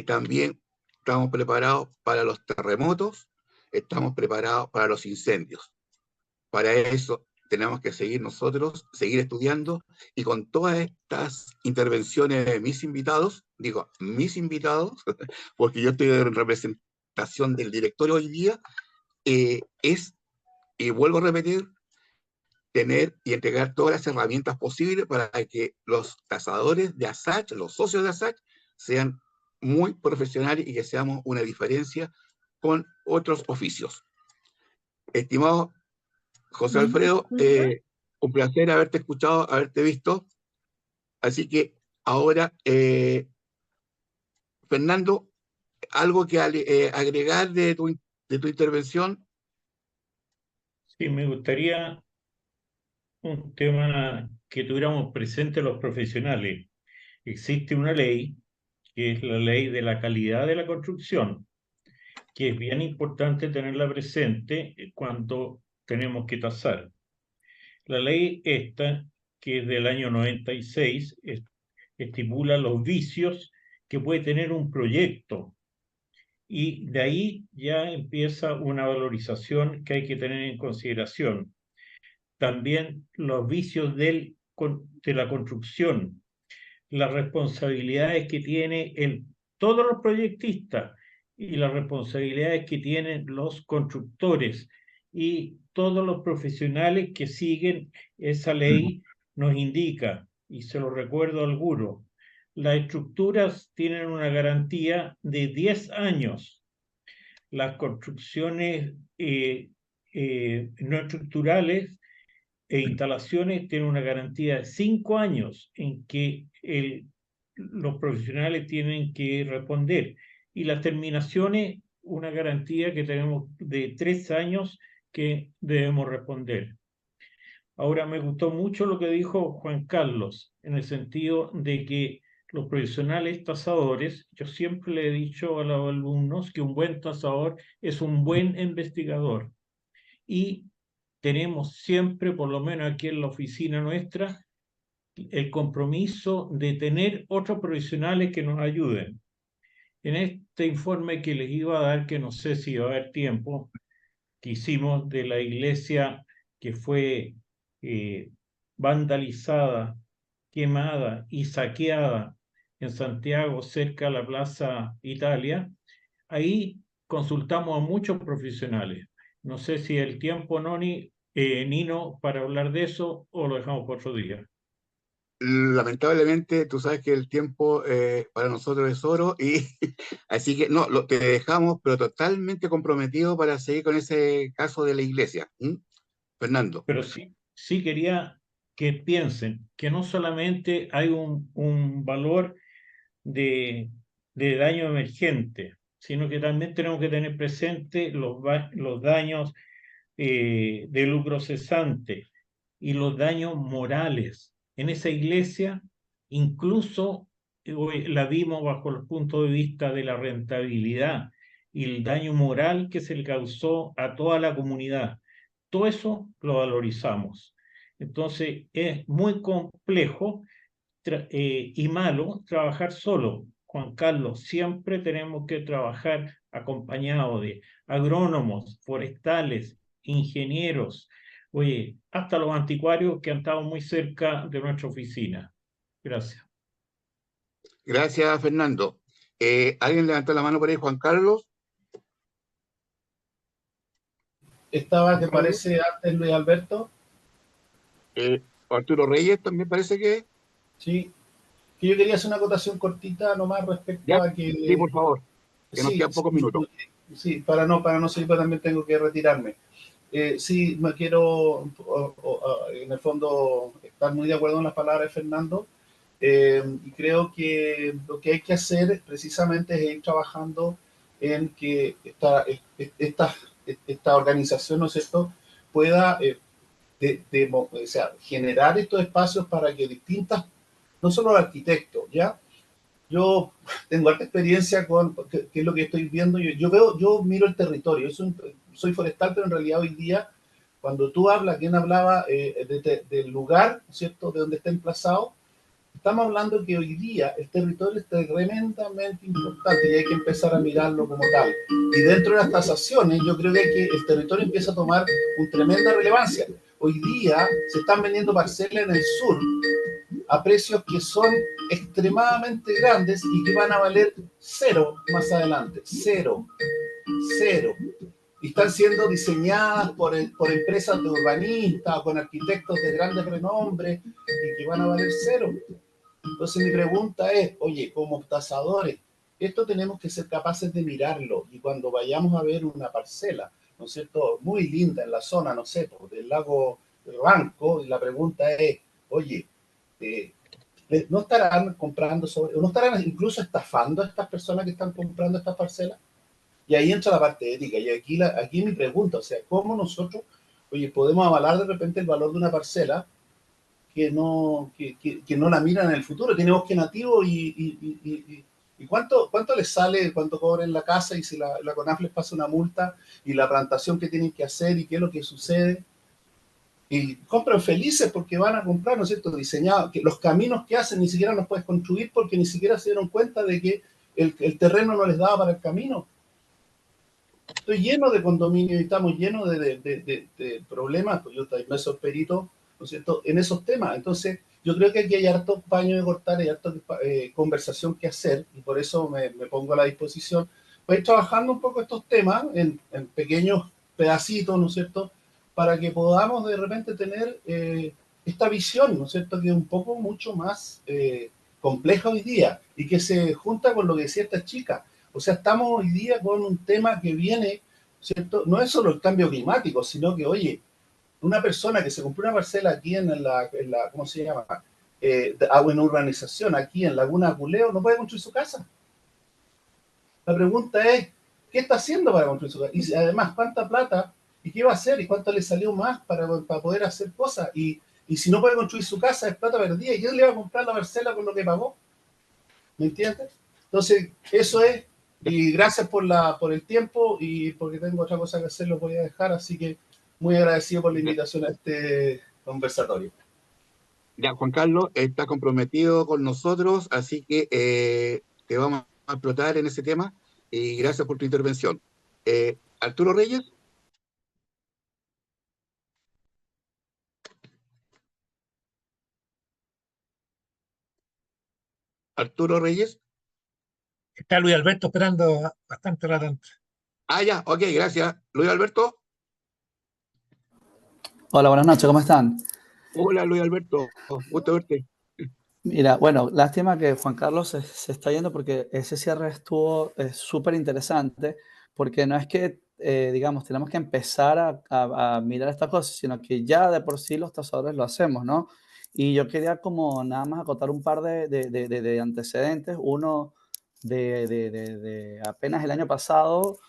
también estamos preparados para los terremotos, estamos preparados para los incendios. Para eso tenemos que seguir nosotros, seguir estudiando, y con todas estas intervenciones de mis invitados, digo mis invitados, porque yo estoy en representación del directorio hoy día, y vuelvo a repetir, tener y entregar todas las herramientas posibles para que los tasadores de ASACH, los socios de ASACH, sean muy profesionales y que seamos una diferencia con otros oficios. Estimado José Alfredo, un placer haberte escuchado, haberte visto. Así que ahora, Fernando, ¿algo que agregar de tu intervención? Sí, me gustaría un tema que tuviéramos presente los profesionales. Existe una ley, que es la ley de la calidad de la construcción, que es bien importante tenerla presente cuando tenemos que tasar. La ley esta, que es del año 96, estipula los vicios que puede tener un proyecto, y de ahí ya empieza una valorización que hay que tener en consideración. También los vicios de la construcción, las responsabilidades que tiene todos los proyectistas y las responsabilidades que tienen los constructores y todos los profesionales que siguen esa ley. Nos indica, y se lo recuerdo al alguno, las estructuras tienen una garantía de 10 años. Las construcciones no estructurales e instalaciones tienen una garantía de 5 años en que los profesionales tienen que responder. Y las terminaciones, una garantía que tenemos de 3 años que debemos responder. Ahora, me gustó mucho lo que dijo Juan Carlos, en el sentido de que los profesionales tasadores, yo siempre le he dicho a los alumnos que un buen tasador es un buen investigador. Y tenemos siempre, por lo menos aquí en la oficina nuestra, el compromiso de tener otros profesionales que nos ayuden. En este informe que les iba a dar, que no sé si va a haber tiempo, que hicimos de la iglesia que fue vandalizada, quemada y saqueada en Santiago, cerca de la Plaza Italia, ahí consultamos a muchos profesionales. No sé si el tiempo, Nino, para hablar de eso, o lo dejamos por otro día. Lamentablemente, tú sabes que el tiempo para nosotros es oro, y así que no, te dejamos, pero totalmente comprometido para seguir con ese caso de la iglesia. Fernando. Pero sí quería que piensen que no solamente hay un valor de daño emergente, sino que también tenemos que tener presente los daños de lucro cesante y los daños morales. En esa iglesia, incluso la vimos bajo el punto de vista de la rentabilidad y el daño moral que se le causó a toda la comunidad. Todo eso lo valorizamos. Entonces es muy complejo y malo trabajar solo. Juan Carlos, siempre tenemos que trabajar acompañado de agrónomos, forestales, ingenieros, oye, hasta los anticuarios que han estado muy cerca de nuestra oficina. Gracias. Gracias, Fernando. ¿Alguien levantó la mano por ahí? Juan Carlos. Estaba, ¿te parece antes Luis Alberto? Arturo Reyes también parece que. Sí. Que yo quería hacer una acotación cortita nomás respecto ¿Ya? a que... Sí, por favor, que nos quedan pocos minutos. Sí, para no seguir, pero también tengo que retirarme. Sí, me quiero, en el fondo, estar muy de acuerdo en las palabras de Fernando, y creo que lo que hay que hacer precisamente es ir trabajando en que esta organización, ¿no es cierto?, pueda o sea, generar estos espacios para que distintas, no solo el arquitecto, ¿ya? Yo tengo alta experiencia con qué es lo que estoy viendo. Yo miro el territorio. Soy forestal, pero en realidad hoy día, cuando tú hablas, ¿quién hablaba del lugar, ¿cierto?, de donde está emplazado? Estamos hablando que hoy día el territorio es tremendamente importante y hay que empezar a mirarlo como tal. Y dentro de las tasaciones, yo creo que el territorio empieza a tomar una tremenda relevancia. Hoy día se están vendiendo parcelas en el sur a precios que son extremadamente grandes y que van a valer cero más adelante. Cero. Y están siendo diseñadas por empresas de urbanistas, con arquitectos de grandes renombres y que van a valer cero. Entonces mi pregunta es, oye, como tasadores, esto tenemos que ser capaces de mirarlo y cuando vayamos a ver una parcela, ¿no es cierto?, muy linda en la zona, no sé, del lago Ranco, y la pregunta es, oye, ¿no estarán comprando no estarán incluso estafando a estas personas que están comprando estas parcelas? Y ahí entra la parte ética. Y aquí mi pregunta, o sea, ¿cómo nosotros, oye, podemos avalar de repente el valor de una parcela que no la miran en el futuro? Tiene bosque nativo y ¿cuánto les sale, cuánto cobran la casa y si la CONAF les pasa una multa y la plantación que tienen que hacer y qué es lo que sucede? Y compran felices porque van a comprar, ¿no es cierto?, diseñado, que los caminos que hacen ni siquiera los puedes construir porque ni siquiera se dieron cuenta de que el terreno no les daba para el camino. Estoy lleno de condominios y estamos llenos de problemas, pues yo también soy perito, ¿no es cierto?, en esos temas. Entonces, yo creo que aquí hay harto paño de cortar, hay harta conversación que hacer, y por eso me pongo a la disposición. Voy trabajando un poco estos temas en pequeños pedacitos, ¿no es cierto?, para que podamos de repente tener esta visión, ¿no es cierto?, que es un poco mucho más compleja hoy día, y que se junta con lo que decía esta chica. O sea, estamos hoy día con un tema que viene, ¿cierto? No es solo el cambio climático, sino que, oye, una persona que se compró una parcela aquí en la ¿cómo se llama? En urbanización, aquí en Laguna Aculeo, no puede construir su casa. La pregunta es, ¿qué está haciendo para construir su casa? Y además, ¿cuánta plata? ¿Y qué va a hacer? ¿Y cuánto le salió más para poder hacer cosas? Y si no puede construir su casa, es plata perdida. ¿Y quién le va a comprar la parcela con lo que pagó? ¿Me entiendes? Entonces, eso es. Y gracias por el tiempo y porque tengo otra cosa que hacer, lo voy a dejar. Así que muy agradecido por la invitación a este conversatorio. Ya, Juan Carlos está comprometido con nosotros, así que te vamos a explotar en ese tema y gracias por tu intervención. Arturo Reyes. Arturo Reyes. Está Luis Alberto esperando bastante rato antes. Ya, ok, gracias. Luis Alberto. Hola, buenas noches, ¿cómo están? Hola, Luis Alberto, gusto verte. Mira, bueno, lástima que Juan Carlos se está yendo porque ese cierre estuvo súper interesante, porque no es que, digamos, tenemos que empezar a mirar estas cosas, sino que ya de por sí los tasadores lo hacemos, ¿no? Y yo quería como nada más acotar un par de antecedentes, uno de apenas el año pasado,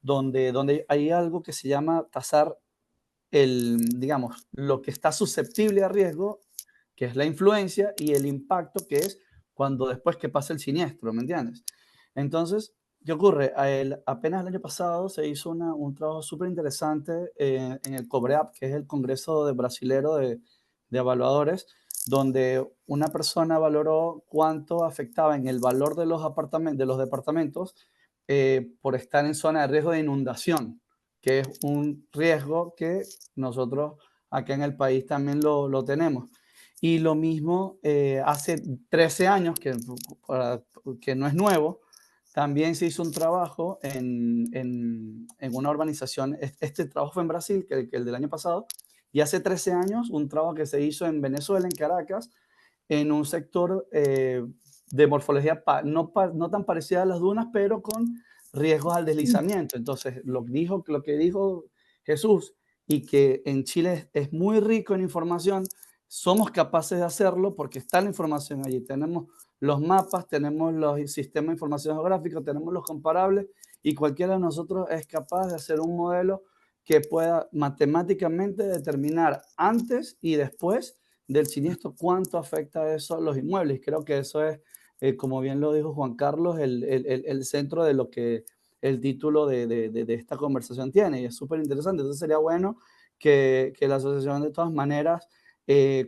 donde hay algo que se llama tasar digamos, lo que está susceptible a riesgo, que es la influencia, y el impacto, que es cuando después que pase el siniestro, ¿me entiendes? Entonces, ¿qué ocurre? Apenas el año pasado se hizo un trabajo súper interesante en el COBREAP, que es el Congreso Brasilero de Evaluadores, donde una persona valoró cuánto afectaba en el valor de los departamentos por estar en zona de riesgo de inundación, que es un riesgo que nosotros acá en el país también lo tenemos. Y lo mismo hace 13 años, que no es nuevo, también se hizo un trabajo en una urbanización. Este trabajo fue en Brasil, que el del año pasado, y hace 13 años un trabajo que se hizo en Venezuela, en Caracas, en un sector de morfología no tan parecida a las dunas, pero con riesgos al deslizamiento. Entonces, lo que dijo Jesús, y que en Chile es muy rico en información, somos capaces de hacerlo porque está la información allí. Tenemos los mapas, tenemos los sistemas de información geográfica, tenemos los comparables, y cualquiera de nosotros es capaz de hacer un modelo que pueda matemáticamente determinar antes y después del siniestro cuánto afecta eso a los inmuebles. Creo que eso es, como bien lo dijo Juan Carlos, el centro de lo que el título de esta conversación tiene, y es súper interesante. Entonces sería bueno que la asociación de todas maneras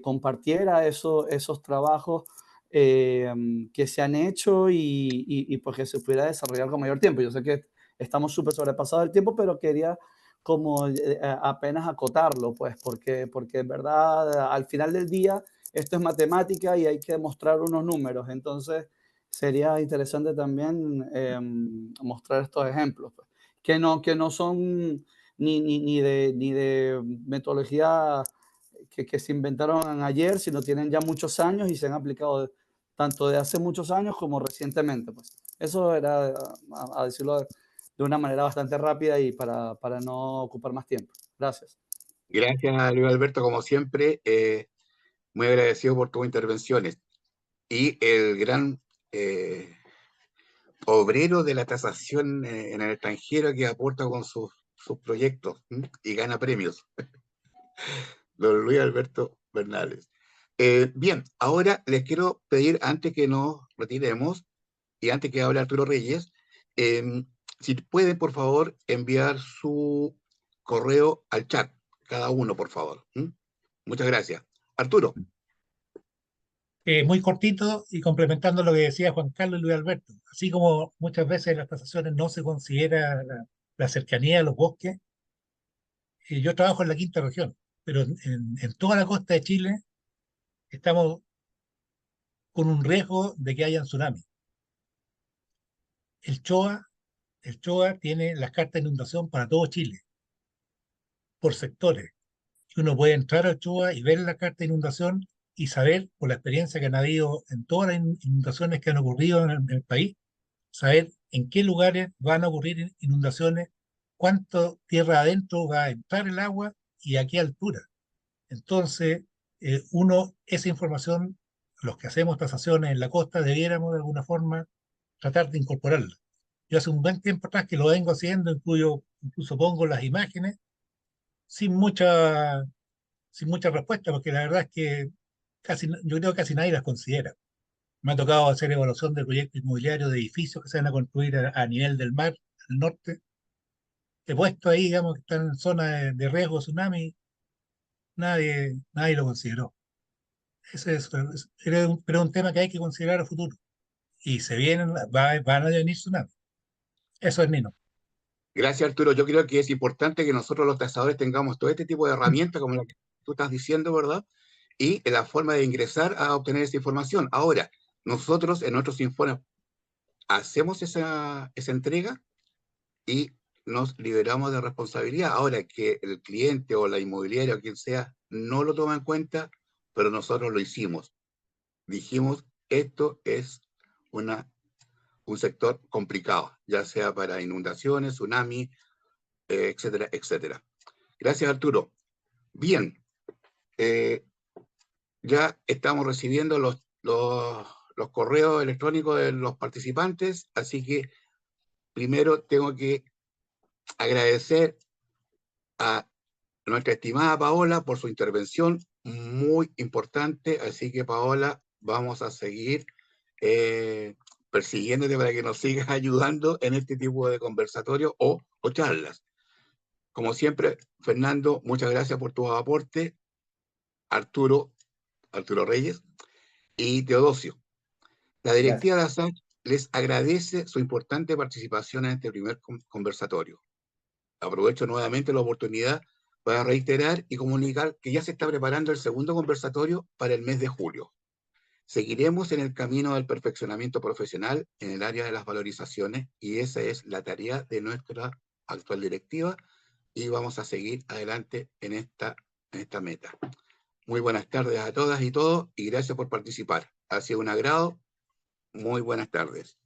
compartiera esos trabajos que se han hecho y pues que se pudiera desarrollar con mayor tiempo. Yo sé que estamos súper sobrepasados del tiempo, pero quería como apenas acotarlo, pues, porque en verdad al final del día esto es matemática y hay que demostrar unos números. Entonces sería interesante también mostrar estos ejemplos, pues, que no son ni de metodología que se inventaron ayer, sino tienen ya muchos años y se han aplicado tanto de hace muchos años como recientemente. Pues. Eso era, a decirlo de una manera bastante rápida y para no ocupar más tiempo. Gracias. Gracias, Luis Alberto, como siempre. Muy agradecido por tus intervenciones. Y el gran obrero de la tasación en el extranjero que aporta con sus proyectos y gana premios. Don Luis Alberto Bernales. Bien, ahora les quiero pedir, antes que nos retiremos y antes que hable Arturo Reyes, si pueden, por favor, enviar su correo al chat, cada uno, por favor. Muchas gracias. Arturo. Muy cortito y complementando lo que decía Juan Carlos y Luis Alberto. Así como muchas veces en las tasaciones no se considera la cercanía a los bosques, yo trabajo en la quinta región, pero en toda la costa de Chile estamos con un riesgo de que haya tsunami. El CHOA tiene las cartas de inundación para todo Chile, por sectores. Y uno puede entrar al CHOA y ver la carta de inundación y saber, por la experiencia que han habido en todas las inundaciones que han ocurrido en el país, saber en qué lugares van a ocurrir inundaciones, cuánto tierra adentro va a entrar el agua y a qué altura. Entonces, esa información, los que hacemos tasaciones en la costa, debiéramos de alguna forma tratar de incorporarla. Yo hace un buen tiempo atrás que lo vengo haciendo, incluso pongo las imágenes sin mucha, sin mucha respuesta, porque la verdad es que yo creo que casi nadie las considera. Me ha tocado hacer evaluación de proyectos inmobiliarios de edificios que se van a construir a nivel del mar, al norte. He puesto ahí, digamos, que están en zona de riesgo de tsunami, nadie lo consideró. Pero es un tema que hay que considerar a futuro. Y van a venir tsunamis. Eso es Nino. Gracias, Arturo. Yo creo que es importante que nosotros los tasadores tengamos todo este tipo de herramientas, como la que tú estás diciendo, ¿verdad? Y la forma de ingresar a obtener esa información. Ahora, nosotros en nuestros informes hacemos esa entrega y nos liberamos de responsabilidad. Ahora, que el cliente o la inmobiliaria o quien sea no lo toma en cuenta, pero nosotros lo hicimos. Dijimos, esto es un sector complicado, ya sea para inundaciones, tsunami, etcétera, etcétera. Gracias, Arturo. Bien, ya estamos recibiendo los correos electrónicos de los participantes, así que primero tengo que agradecer a nuestra estimada Paola por su intervención muy importante, así que Paola, vamos a seguir persiguiéndote para que nos sigas ayudando en este tipo de conversatorios o charlas. Como siempre, Fernando, muchas gracias por tus aportes. Arturo Reyes y Teodosio. La directiva de ASACH les agradece su importante participación en este primer conversatorio. Aprovecho nuevamente la oportunidad para reiterar y comunicar que ya se está preparando el segundo conversatorio para el mes de julio. Seguiremos en el camino del perfeccionamiento profesional en el área de las valorizaciones y esa es la tarea de nuestra actual directiva y vamos a seguir adelante en esta meta. Muy buenas tardes a todas y todos y gracias por participar. Ha sido un agrado. Muy buenas tardes.